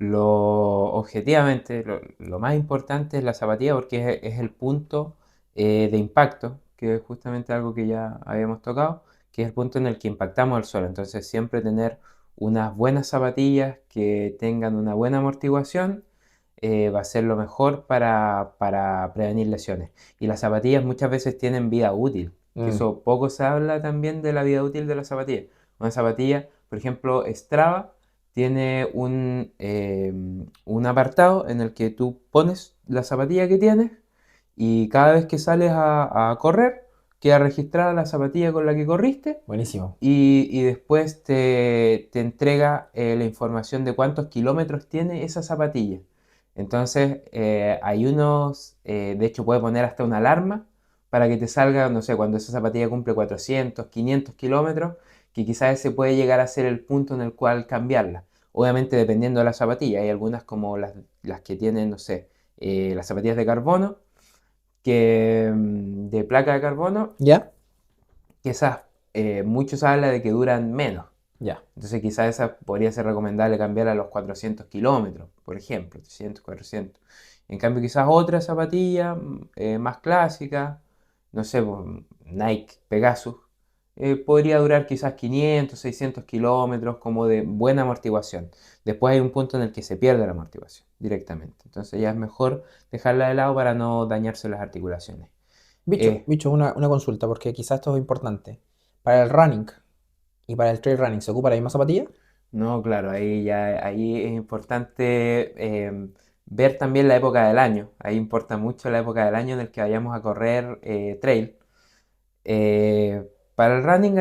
objetivamente, lo más importante es la zapatilla porque es el punto de impacto, que es justamente algo que ya habíamos tocado, que es el punto en el que impactamos el suelo. Entonces siempre tener unas buenas zapatillas que tengan una buena amortiguación va a ser lo mejor para prevenir lesiones. Y las zapatillas muchas veces tienen vida útil, que Mm, eso poco se habla también de la vida útil de la zapatilla. Una zapatilla, por ejemplo, Strava tiene un apartado en el que tú pones la zapatilla que tienes y cada vez que sales a correr, queda registrada la zapatilla con la que corriste buenísimo. y después te entrega la información de cuántos kilómetros tiene esa zapatilla. Entonces, hay de hecho puede poner hasta una alarma para que te salga, no sé, cuando esa zapatilla cumple 400, 500 kilómetros, que quizás ese puede llegar a ser el punto en el cual cambiarla. Obviamente dependiendo de la zapatilla, hay algunas como las que tienen, no sé, las zapatillas de carbono, de placa de carbono, ¿Ya? que esas, muchos hablan de que duran menos. Ya. Entonces quizás esa podría ser recomendable cambiar a los 400 kilómetros, por ejemplo, 300, 400. En cambio quizás otra zapatilla más clásica, no sé, pues, Nike Pegasus, podría durar quizás 500, 600 kilómetros como de buena amortiguación. Después hay un punto en el que se pierde la amortiguación directamente. Entonces ya es mejor dejarla de lado para no dañarse las articulaciones. Eh, Bicho, una consulta, porque quizás esto es importante. Para el running y para el trail running, ¿se ocupa la misma zapatilla? no, claro, ahí es importante ver también la época del año. Ahí importa mucho la época del año en el que vayamos a correr trail. Para el running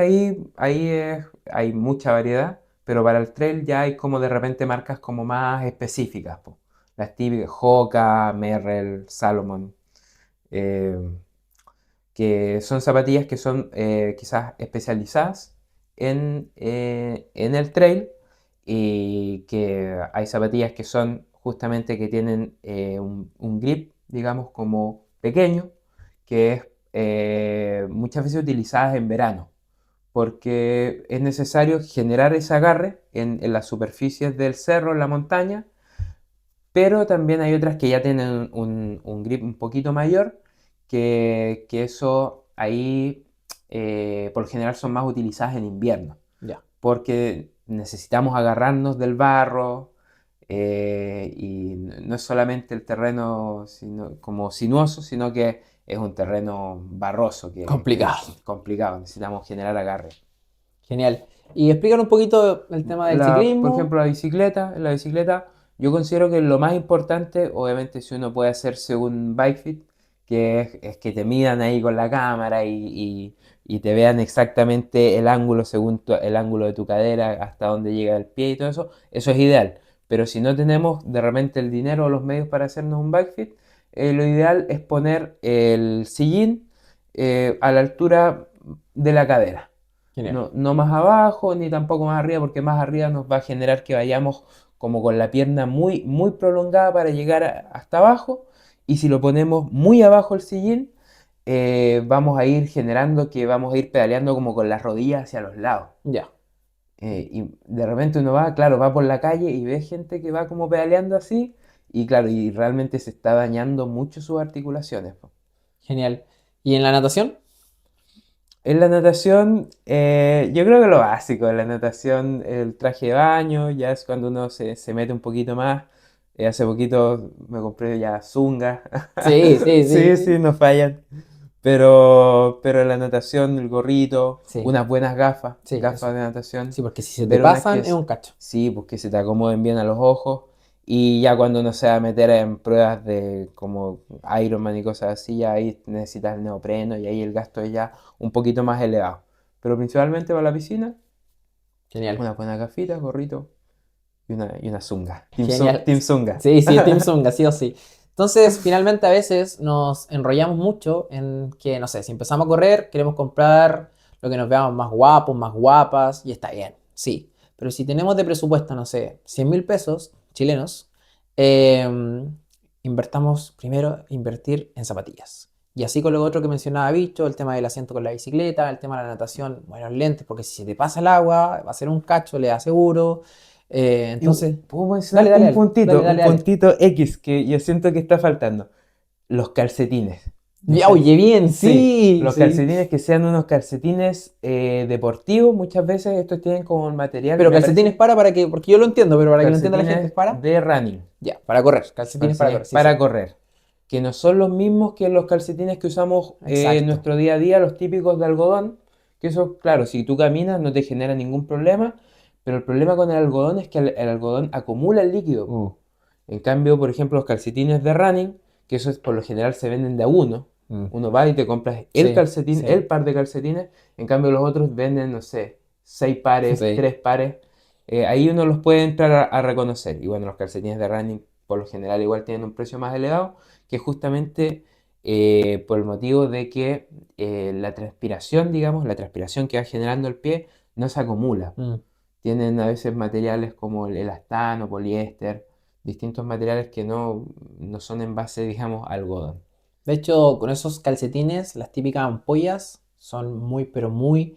hay mucha variedad, pero para el trail ya hay como de repente marcas como más específicas, po. Las típicas Hoka, Merrell, Salomon, eh, que son zapatillas que son quizás especializadas en el trail y que hay zapatillas que son justamente que tienen un grip, digamos, como pequeño, que es muchas veces utilizadas en verano, porque es necesario generar ese agarre en las superficies del cerro, en la montaña, pero también hay otras que ya tienen un grip un poquito mayor, que eso ahí por lo general son más utilizadas en invierno, Ya, porque necesitamos agarrarnos del barro y no es solamente el terreno como sinuoso, sino que es un terreno barroso que complicado. es complicado, necesitamos generar agarre. Genial. Y explícanos un poquito el tema del Por ciclismo. ejemplo, en la bicicleta, yo considero que lo más importante, obviamente, si uno puede hacerse un bike fit, que es que te midan ahí con la cámara y te vean exactamente el ángulo según el ángulo de tu cadera, hasta dónde llega el pie y todo eso es ideal. Pero si no tenemos de repente el dinero o los medios para hacernos un bike fit, lo ideal es poner el sillín a la altura de la cadera. Genial. No más abajo ni tampoco más arriba, porque más arriba nos va a generar que vayamos como con la pierna muy, muy prolongada para llegar hasta abajo. Y si lo ponemos muy abajo el sillín, vamos a ir generando que vamos a ir pedaleando como con las rodillas hacia los lados. Ya, Y de repente uno va, claro, va por la calle y ve gente que va como pedaleando así. Y claro, y realmente se está dañando mucho sus articulaciones, po. genial. ¿Y en la natación? En la natación, yo creo que lo básico, en la natación, el traje de baño, ya es cuando uno se mete un poquito más. Hace poquito me compré ya zunga. Sí, sí, Sí, sí. sí, no fallan. Pero en la natación, el gorrito, Sí, unas buenas gafas, sí, gafas eso. de natación, Sí, porque si se te pero unas pasan es un cacho. sí, pues que se te acomoden bien a los ojos. Y ya cuando uno se va a meter en pruebas de como Ironman y cosas así, ya ahí necesitas el neopreno y ahí el gasto es ya un poquito más elevado. Pero principalmente para la piscina, Genial. unas buenas gafitas, gorrito y una zunga. Genial. Team zunga. Sí, sí, es Team Zunga, sí o sí. Entonces, finalmente a veces nos enrollamos mucho en que, no sé, si empezamos a correr, queremos comprar lo que nos veamos más guapos, más guapas, y está bien, sí. Pero si tenemos de presupuesto, no sé, 100.000 pesos chilenos, invertamos primero invertir en zapatillas. Y así con lo otro que mencionaba Bicho, el tema del asiento con la bicicleta, el tema de la natación, buenos lentes, porque si se te pasa el agua, va a ser un cacho, le aseguro. Y Entonces, puedo dale, mencionar dale, un dale, dale, puntito, un dale, dale. puntito X que yo siento que está faltando. Los calcetines. Ya, oye, bien, Sí, sí, los sí. calcetines que sean unos calcetines deportivos, muchas veces estos tienen como el material, Pero me calcetines parece, para que, porque yo lo entiendo, pero para que lo entienda la gente es calcetines para. de running, Ya, para correr, calcetines para calcetines correr, sí, para sí. correr, que no son los mismos que los calcetines que usamos en Exacto. nuestro día a día, los típicos de algodón, que eso, claro, si tú caminas no te genera ningún problema, pero el problema con el algodón es que el algodón acumula el líquido, Uh, po. En cambio, por ejemplo, los calcetines de running, que eso es por lo general se venden de a uno, mm. uno va y te compras el Sí, calcetín, sí, el par de calcetines, en cambio los otros venden, no sé, 6 pares, sí. 3 pares, ahí uno los puede entrar a reconocer. Y bueno, los calcetines de running por lo general igual tienen un precio más elevado, que justamente por el motivo de que la transpiración, digamos, la transpiración que va generando el pie no se acumula. Mm. Tienen a veces materiales como el elastano, poliéster, distintos materiales que no son en base, digamos, a algodón. De hecho, con esos calcetines, las típicas ampollas son muy, pero muy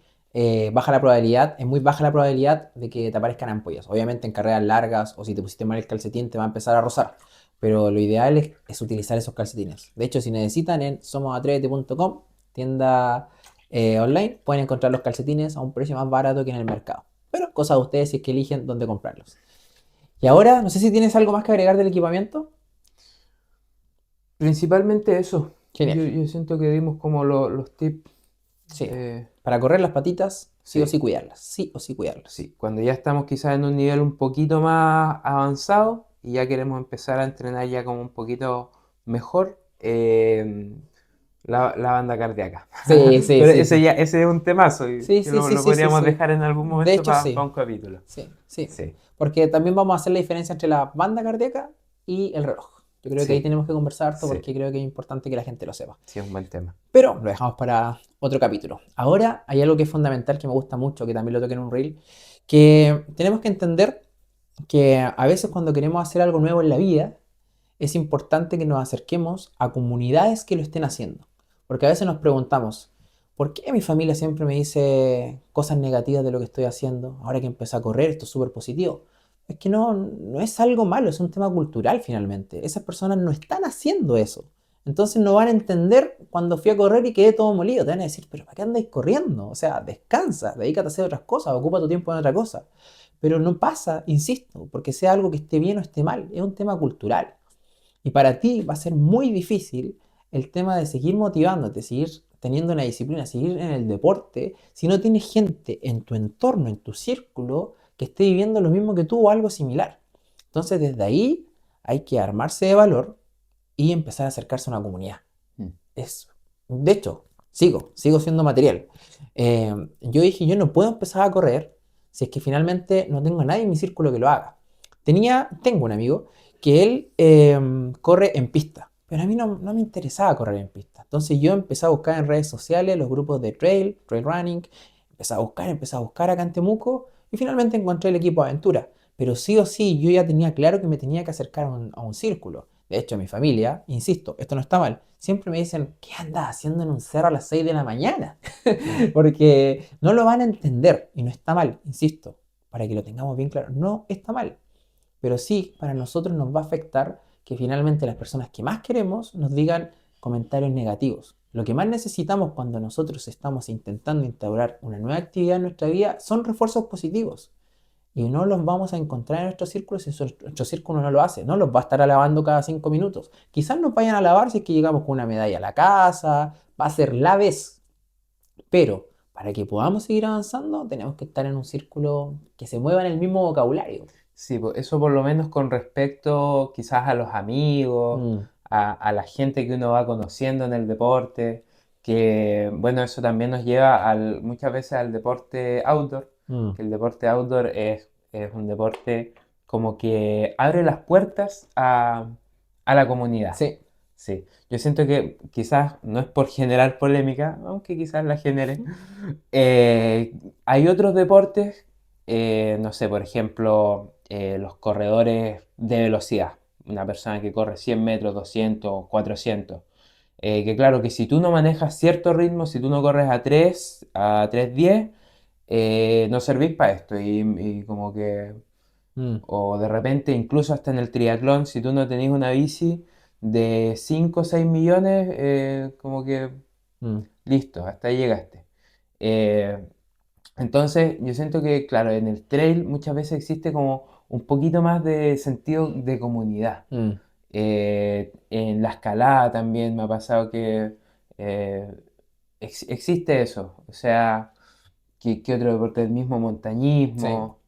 baja la probabilidad, es muy baja la probabilidad de que te aparezcan ampollas. Obviamente en carreras largas o si te pusiste mal el calcetín te va a empezar a rozar. Pero lo ideal es utilizar esos calcetines. De hecho, si necesitan en somosatrevete.com, tienda online, pueden encontrar los calcetines a un precio más barato que en el mercado. Pero cosa de ustedes si es que eligen dónde comprarlos. Y ahora, no sé si tienes algo más que agregar del equipamiento. Principalmente eso. Genial. Yo siento que dimos como los tips. Sí. eh, Para correr las patitas, sí o sí, sí cuidarlas. Sí o sí cuidarlas. sí. Cuando ya estamos quizás en un nivel un poquito más avanzado y ya queremos empezar a entrenar ya como un poquito mejor, la banda cardíaca. Sí, sí, Pero sí, sí. ese es un temazo y Sí, que sí, sí, lo sí, sí, podríamos sí. dejar en algún De momento hecho, para sí. un capítulo. Sí, sí. Sí, Porque también vamos a hacer la diferencia entre la banda cardíaca y el reloj. Yo creo que ahí sí, tenemos que conversar harto sí, porque creo que es importante que la gente lo sepa. sí, es un buen tema. Pero lo dejamos para otro capítulo. Ahora hay algo que es fundamental que me gusta mucho, que también lo toqué en un reel, que tenemos que entender que a veces cuando queremos hacer algo nuevo en la vida, es importante que nos acerquemos a comunidades que lo estén haciendo. Porque a veces nos preguntamos, ¿por qué mi familia siempre me dice cosas negativas de lo que estoy haciendo? Ahora que empecé a correr, esto es súper positivo. Es que no es algo malo, es un tema cultural finalmente. Esas personas no están haciendo eso. Entonces no van a entender cuando fui a correr y quedé todo molido. Te van a decir, pero ¿para qué andáis corriendo? O sea, descansa, dedícate a hacer otras cosas, ocupa tu tiempo en otra cosa. Pero no pasa, insisto, porque sea algo que esté bien o esté mal, es un tema cultural. Y para ti va a ser muy difícil el tema de seguir motivándote, seguir teniendo una disciplina, seguir en el deporte, si no tienes gente en tu entorno, en tu círculo, que esté viviendo lo mismo que tú o algo similar. Entonces desde ahí hay que armarse de valor y empezar a acercarse a una comunidad. Mm. Es, de hecho, sigo siendo material. Yo dije, yo no puedo empezar a correr si es que finalmente no tengo a nadie en mi círculo que lo haga. Tengo un amigo que él corre en pista, pero a mí no me interesaba correr en pista. Entonces yo empecé a buscar en redes sociales los grupos de trail running, empecé a buscar acá en Temuco y finalmente encontré el equipo Aventura. Pero sí o sí, yo ya tenía claro que me tenía que acercar a un círculo. De hecho, mi familia, insisto, esto no está mal, siempre me dicen, ¿qué andas haciendo en un cerro a las 6 de la mañana? Mm. Porque no lo van a entender y no está mal, insisto, para que lo tengamos bien claro, no está mal. Pero sí, para nosotros nos va a afectar que finalmente las personas que más queremos nos digan comentarios negativos. Lo que más necesitamos cuando nosotros estamos intentando instaurar una nueva actividad en nuestra vida son refuerzos positivos. Y no los vamos a encontrar en nuestro círculo si nuestro círculo no lo hace. No los va a estar alabando cada 5 minutos. Quizás nos vayan a alabar si es que llegamos con una medalla a la casa. Va a ser la vez. Pero para que podamos seguir avanzando, tenemos que estar en un círculo que se mueva en el mismo vocabulario. Sí, eso por lo menos con respecto quizás a los amigos, Mm, a la gente que uno va conociendo en el deporte, que bueno, eso también nos lleva muchas veces al deporte outdoor, mm. que el deporte outdoor es un deporte como que abre las puertas a la comunidad. Sí. Sí, yo siento que quizás no es por generar polémica, aunque quizás la genere. eh, Hay otros deportes, no sé, por ejemplo, los corredores de velocidad. Una persona que corre 100 metros, 200, 400. Que claro, que si tú no manejas cierto ritmo, si tú no corres a 3:10, no servís para esto. Y como que Mm, o de repente, incluso hasta en el triatlón, si tú no tenés una bici de 5 o 6 millones, como que mm. listo, hasta ahí llegaste. Eh, entonces, yo siento que, claro, en el trail muchas veces existe como un poquito más de sentido de comunidad. Mm. En la escalada también me ha pasado que eh, existe eso. O sea, ¿qué otro deporte? El mismo Sí. montañismo.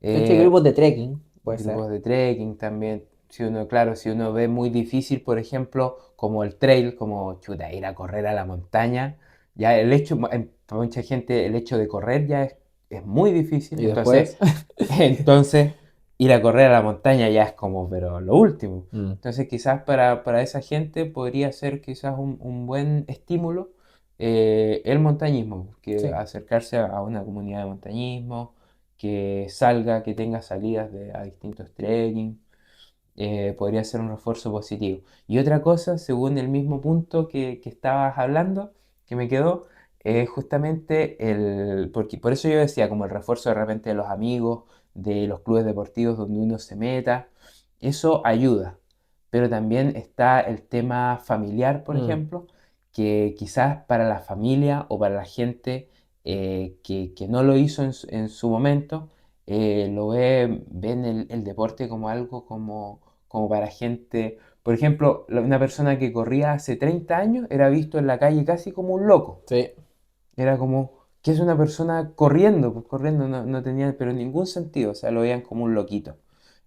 De hecho, hay eh, grupos de trekking, puede Grupos ser. de trekking también. Si uno, claro, si uno ve muy difícil, por ejemplo, como el trail, como chuta, ir a correr a la montaña, ya el hecho, para mucha gente, el hecho de correr ya es muy difícil. Y Entonces, después. entonces, ir a correr a la montaña ya es como, pero lo último. Mm, Entonces, quizás para esa gente podría ser quizás un buen estímulo el montañismo, que sí. acercarse a una comunidad de montañismo que salga, que tenga salidas a distintos trekking, podría ser un refuerzo positivo. Y otra cosa, según el mismo punto que estabas hablando, que me quedó, es justamente porque por eso yo decía, como el refuerzo de repente de los amigos, de los clubes deportivos donde uno se meta, eso ayuda. Pero también está el tema familiar, por Mm, ejemplo, que quizás para la familia o para la gente que no lo hizo en su momento, ven el deporte como algo como para gente, por ejemplo, una persona que corría hace 30 años era visto en la calle casi como un loco. Sí. Era como, ¿qué es una persona corriendo? Pues corriendo no tenía pero ningún sentido, o sea, lo veían como un loquito.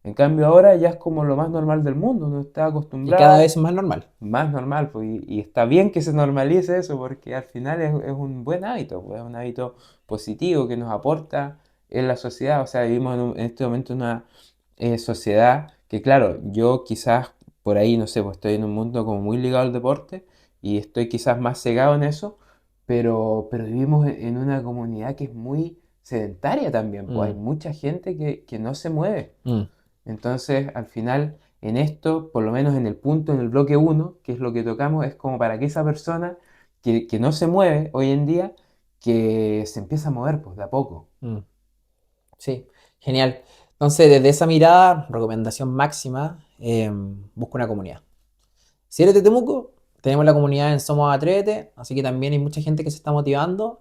En cambio ahora ya es como lo más normal del mundo, uno está Y cada acostumbrado, vez es más normal. más normal, pues, y está bien que se normalice eso porque al final es un buen hábito, pues, es un hábito positivo que nos aporta en la sociedad, o sea, vivimos en este momento en una sociedad que claro, yo quizás por ahí, no sé, pues estoy en un mundo como muy ligado al deporte y estoy quizás más cegado en eso, pero vivimos en una comunidad que es muy sedentaria también, pues hay Mm, mucha gente que no se mueve. mm, Entonces, al final, en esto, por lo menos en el punto, en el bloque uno que es lo que tocamos, es como para que esa persona que no se mueve hoy en día, que se empiece a mover, pues de a poco. mm. Sí, genial. Entonces, desde esa mirada, recomendación máxima, busca una comunidad. Si eres de Temuco, tenemos la comunidad en Somos Atrévete, así que también hay mucha gente que se está motivando.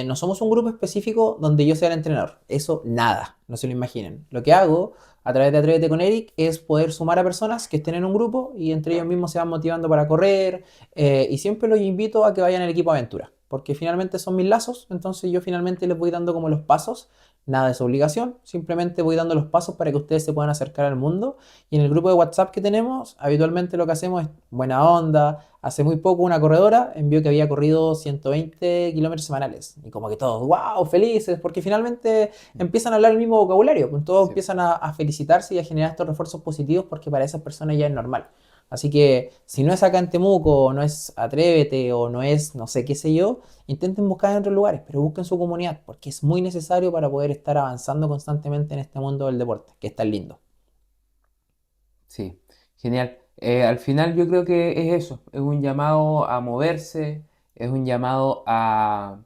No somos un grupo específico donde yo sea el entrenador, eso nada, no se lo imaginen. Lo que hago a través de Atrévete con Eric es poder sumar a personas que estén en un grupo y entre ellos mismos se van motivando para correr, y siempre los invito a que vayan al equipo aventura, porque finalmente son mis lazos, entonces yo finalmente les voy dando como los pasos, nada de su obligación, simplemente voy dando los pasos para que ustedes se puedan acercar al mundo. Y en el grupo de WhatsApp que tenemos, habitualmente lo que hacemos es buena onda. Hace muy poco una corredora envió que había corrido 120 kilómetros semanales. Y como que todos, wow, felices, porque finalmente Mm. empiezan a hablar el mismo vocabulario. Pues todos Sí, empiezan a felicitarse y a generar estos refuerzos positivos porque para esas personas ya es normal. Así que si no es acá en Temuco, o no es Atrévete, o no es no sé qué sé yo, intenten buscar en otros lugares, pero busquen su comunidad, porque es muy necesario para poder estar avanzando constantemente en este mundo del deporte, que es tan lindo. sí, genial. Al final yo creo que es eso, es un llamado a moverse, es un llamado a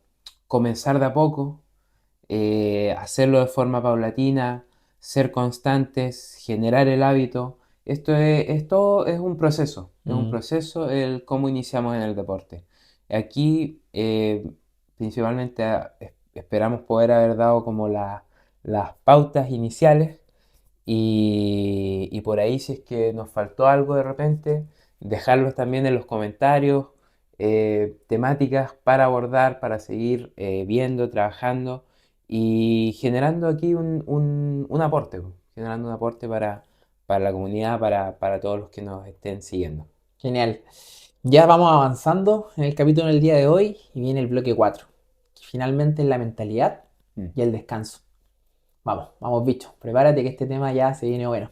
comenzar de a poco, hacerlo de forma paulatina, ser constantes, generar el hábito. Esto es un Mm. proceso el cómo iniciamos en el deporte. Aquí principalmente esperamos poder haber dado como las pautas iniciales y por ahí si es que nos faltó algo de repente, dejarlos también en los comentarios, temáticas para abordar, para seguir viendo, trabajando y generando aquí un aporte, pues, generando un aporte para la comunidad, para todos los que nos estén siguiendo. Genial. Ya vamos avanzando en el capítulo del día de hoy y viene el bloque 4, que finalmente es la mentalidad Mm, y el descanso. Vamos, vamos bicho, prepárate que este tema ya se viene bueno.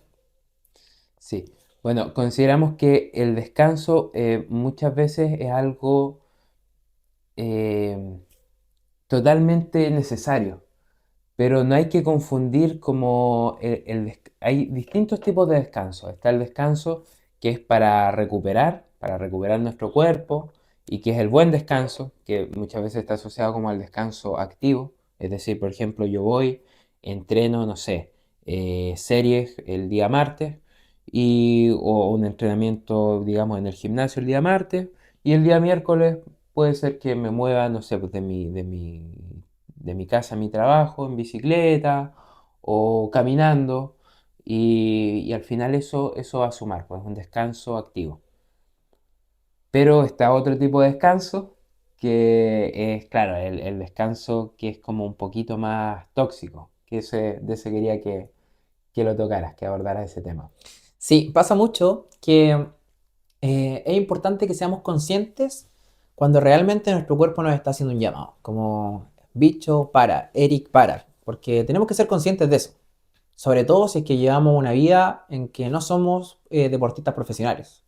sí, bueno, consideramos que el descanso muchas veces es algo eh, totalmente necesario. Pero no hay que confundir como hay distintos tipos de descanso. Está el descanso que es para recuperar nuestro cuerpo, y que es el buen descanso, que muchas veces está asociado como al descanso activo. Es decir, por ejemplo, yo voy, entreno, no sé, series el día martes, o un entrenamiento, digamos, en el gimnasio el día martes, y el día miércoles puede ser que me mueva, no sé, pues de mi casa a mi trabajo en bicicleta o caminando, y al final eso va a sumar, pues un descanso activo. Pero está otro tipo de descanso que es, claro, el descanso que es como un poquito más tóxico, que de ese quería que lo tocaras, que abordaras ese tema. Sí, pasa mucho que es importante que seamos conscientes cuando realmente nuestro cuerpo nos está haciendo un llamado, como bicho, para, Eric, para, porque tenemos que ser conscientes de eso. Sobre todo si es que llevamos una vida en que no somos deportistas profesionales.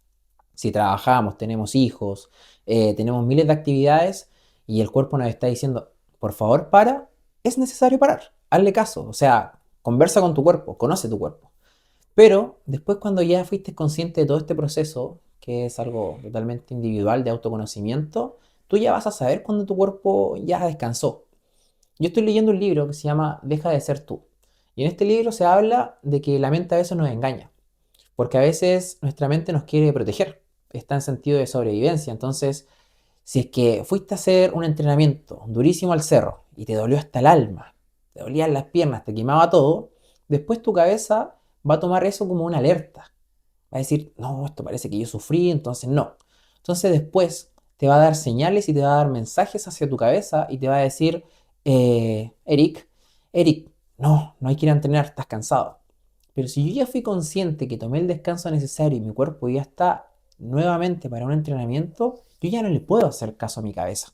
Si trabajamos, tenemos hijos, tenemos miles de actividades y el cuerpo nos está diciendo, por favor, para, es necesario parar. Hazle caso, o sea, conversa con tu cuerpo, conoce tu cuerpo. Pero después cuando ya fuiste consciente de todo este proceso, que es algo totalmente individual de autoconocimiento, tú ya vas a saber cuando tu cuerpo ya descansó. Yo estoy leyendo un libro que se llama Deja de ser tú. Y en este libro se habla de que la mente a veces nos engaña, porque a veces nuestra mente nos quiere proteger, está en sentido de sobrevivencia. Entonces, Si es que fuiste a hacer un entrenamiento durísimo al cerro y te dolió hasta el alma, te dolían las piernas, te quemaba todo, después tu cabeza va a tomar eso como una alerta. Va a decir, no, esto parece que yo sufrí, entonces no. Entonces después te va a dar señales y te va a dar mensajes hacia tu cabeza y te va a decir, Eric, Eric, no, no hay que ir a entrenar, estás cansado. Pero si yo ya fui consciente que tomé el descanso necesario y mi cuerpo ya está nuevamente para un entrenamiento, yo ya no le puedo hacer caso a mi cabeza.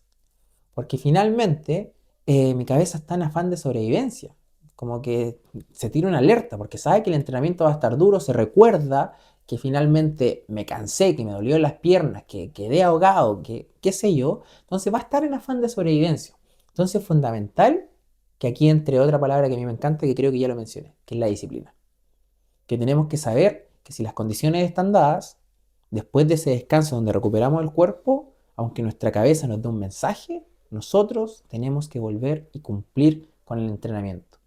Porque finalmente mi cabeza está en afán de sobrevivencia. Como que se tira una alerta porque sabe que el entrenamiento va a estar duro, se recuerda que finalmente me cansé, que me dolió las piernas, que quedé ahogado, que qué sé yo. Entonces va a estar en afán de sobrevivencia. Entonces es fundamental que aquí entre otra palabra que a mí me encanta, que creo que ya lo mencioné, que es la disciplina. Que tenemos que saber que si las condiciones están dadas, después de ese descanso donde recuperamos el cuerpo, aunque nuestra cabeza nos dé un mensaje, nosotros tenemos que volver y cumplir con el entrenamiento.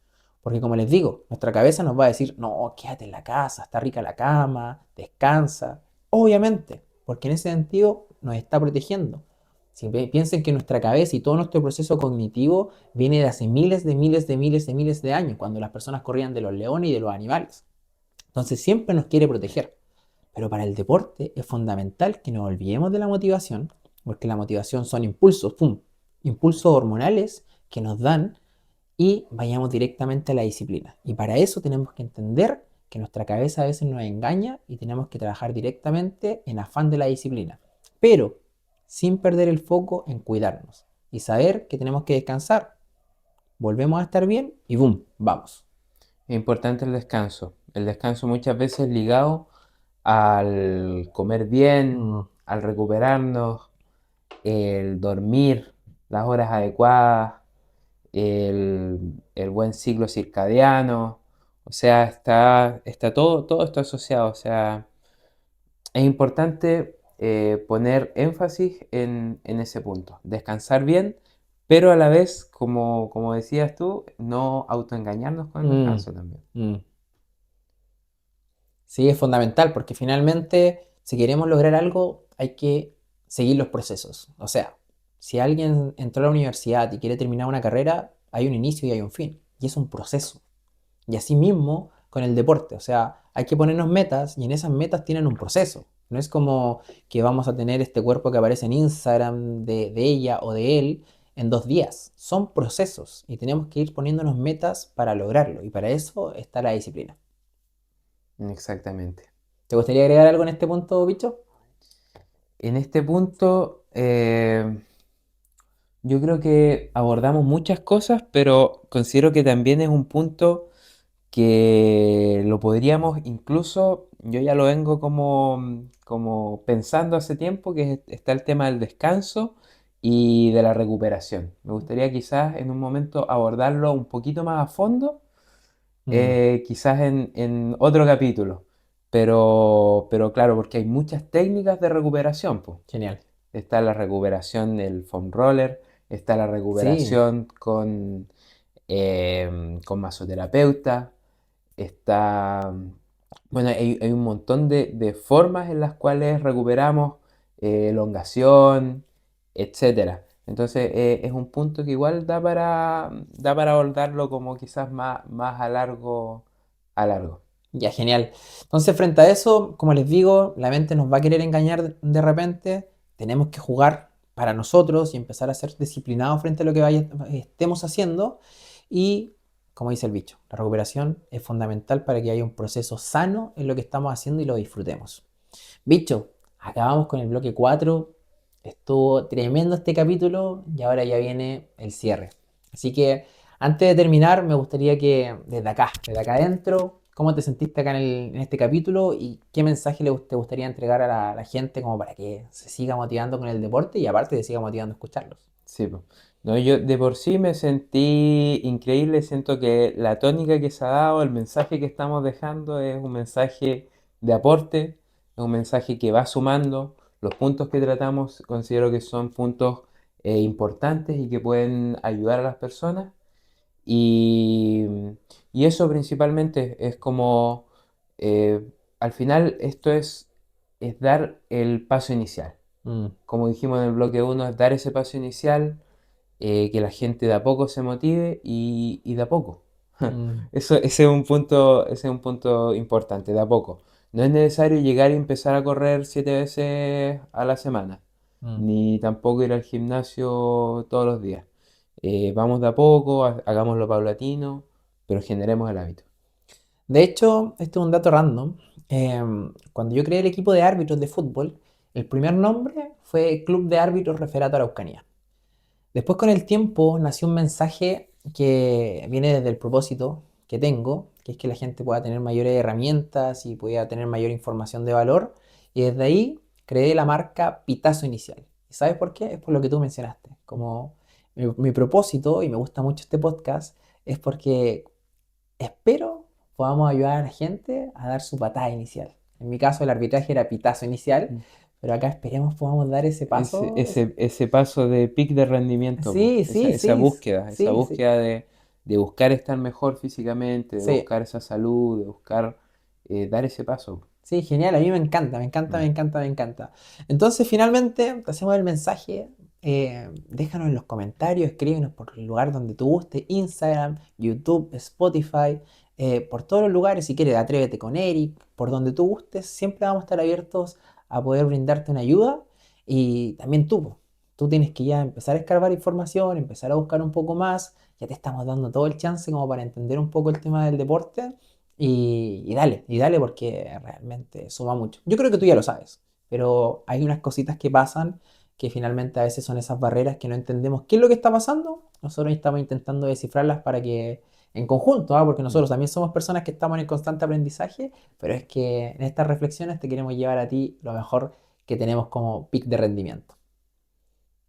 Porque como les digo, nuestra cabeza nos va a decir, no, quédate en la casa, está rica la cama, descansa. Obviamente, porque en ese sentido nos está protegiendo. Si piensen que nuestra cabeza y todo nuestro proceso cognitivo viene de hace miles de miles de miles de miles de años, cuando las personas corrían de los leones y de los animales. Entonces siempre nos quiere proteger. Pero para el deporte es fundamental que nos olvidemos de la motivación, porque la motivación son impulsos, ¡pum! Impulsos hormonales que nos dan y vayamos directamente a la disciplina. Y para eso tenemos que entender que nuestra cabeza a veces nos engaña y tenemos que trabajar directamente en afán de la disciplina. Pero sin perder el foco en cuidarnos y saber que tenemos que descansar. Volvemos a estar bien y ¡boom! Vamos. Es importante el descanso. El descanso muchas veces ligado al comer bien, Mm, al recuperarnos, el dormir las horas adecuadas, el buen ciclo circadiano. O sea, está todo esto asociado. O sea, es importante poner énfasis en ese punto. Descansar bien, pero a la vez, como decías tú, no autoengañarnos con el mm, descanso también. mm. Sí, es fundamental porque finalmente si queremos lograr algo hay que seguir los procesos. O sea, si alguien entró a la universidad y quiere terminar una carrera, hay un inicio y hay un fin. Y es un proceso. Y así mismo con el deporte. O sea, hay que ponernos metas y en esas metas tienen un proceso. No es como que vamos a tener este cuerpo que aparece en Instagram de ella o de él en 2 días. Son procesos y tenemos que ir poniéndonos metas para lograrlo. Y para eso está la disciplina. Exactamente. ¿Te gustaría agregar algo en este punto, bicho? En este punto, yo creo que abordamos muchas cosas, pero considero que también es un punto que lo podríamos incluso, yo ya lo vengo como pensando hace tiempo, que está el tema del descanso y de la recuperación. Me gustaría quizás en un momento abordarlo un poquito más a fondo, Mm, quizás en otro capítulo, pero claro, porque hay muchas técnicas de recuperación, pues. genial. Está la recuperación del foam roller, está la Sí, recuperación con masoterapeuta, está, bueno, hay un montón de formas en las cuales recuperamos elongación, etcétera. Entonces es un punto que igual da para abordarlo como quizás más a largo. ya, genial. Entonces, frente a eso, como les digo, la mente nos va a querer engañar de repente. Tenemos que jugar para nosotros y empezar a ser disciplinados frente a lo que estemos haciendo. Y, como dice el bicho, la recuperación es fundamental para que haya un proceso sano en lo que estamos haciendo y lo disfrutemos. Bicho, acabamos con el bloque 4. Estuvo tremendo este capítulo y ahora ya viene el cierre. Así que antes de terminar, me gustaría que desde acá adentro, ¿cómo te sentiste acá en este capítulo y qué mensaje te gustaría entregar a la gente como para que se siga motivando con el deporte y aparte se siga motivando a escucharlos? Sí, po. No, yo de por sí me sentí increíble, siento que la tónica que se ha dado, el mensaje que estamos dejando es un mensaje de aporte, es un mensaje que va sumando. Los puntos que tratamos considero que son puntos importantes y que pueden ayudar a las personas. Y, y eso principalmente es como, eh, al final esto es dar el paso inicial. Mm, Como dijimos en el bloque uno, es dar ese paso inicial, que la gente de a poco se motive y de a poco. mm, Eso, ese es un punto importante, de a poco. No es necesario llegar y empezar a correr 7 veces a la semana, mm. ni tampoco ir al gimnasio todos los días. Vamos de a poco, hagámoslo paulatino, pero generemos el hábito. De hecho, este es un dato random. Cuando yo creé el equipo de árbitros de fútbol, el primer nombre fue Club de Árbitros Referato Araucanía. Después con el tiempo nació un mensaje que viene desde el propósito que tengo, que es que la gente pueda tener mayores herramientas y pueda tener mayor información de valor. Y desde ahí creé la marca Pitazo Inicial. ¿Y sabes por qué? Es por lo que tú mencionaste. Como mi propósito, y me gusta mucho este podcast, es porque espero podamos ayudar a la gente a dar su patada inicial. En mi caso el arbitraje era pitazo inicial, pero acá esperemos podamos dar ese Ese, paso. ese, ese paso de pic de rendimiento, po. Sí, Esa, sí, esa sí, búsqueda, esa sí, sí, búsqueda de buscar estar mejor físicamente, de sí, buscar esa salud, de buscar dar ese paso. sí, genial, a mí me encanta, me encanta, me Mm. encanta, me encanta. Entonces finalmente te hacemos el mensaje, déjanos en los comentarios, escríbenos por el lugar donde tú guste, Instagram, YouTube, Spotify, por todos los lugares, si quieres, atrévete con Eric, por donde tú gustes, siempre vamos a estar abiertos a poder brindarte una ayuda y también tú, po. Tú tienes que ya empezar a escarbar información, empezar a buscar un poco más, ya te estamos dando todo el chance como para entender un poco el tema del deporte y dale porque realmente suma mucho. Yo creo que tú ya lo sabes, pero hay unas cositas que pasan que finalmente a veces son esas barreras que no entendemos qué es lo que está pasando. Nosotros estamos intentando descifrarlas para que en conjunto, ¿ah? Porque Mm. nosotros también somos personas que estamos en constante aprendizaje, pero es que en estas reflexiones te queremos llevar a ti lo mejor que tenemos como pick de rendimiento.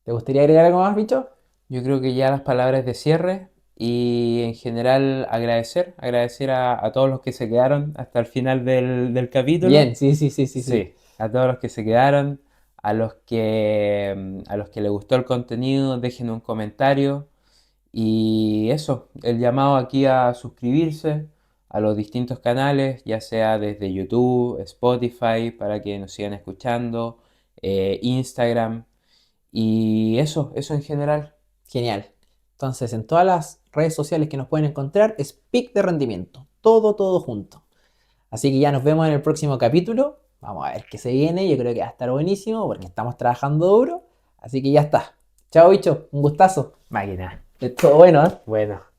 ¿Te gustaría agregar algo más, bicho? Yo creo que ya las palabras de cierre y en general agradecer a todos los que se quedaron hasta el final del capítulo. Bien, sí, sí, sí, sí, sí. Sí, a todos los que se quedaron, a los que les gustó el contenido, dejen un comentario. Y eso, el llamado aquí a suscribirse a los distintos canales, ya sea desde YouTube, Spotify, para que nos sigan escuchando, Instagram, y eso en general. Genial. Entonces, en todas las redes sociales que nos pueden encontrar es pick de rendimiento. Todo, todo junto. Así que ya nos vemos en el próximo capítulo. Vamos a ver qué se viene. Yo creo que va a estar buenísimo porque estamos trabajando duro. Así que ya está. Chao, bicho. Un gustazo. Máquina. Es todo bueno, ¿eh? Bueno.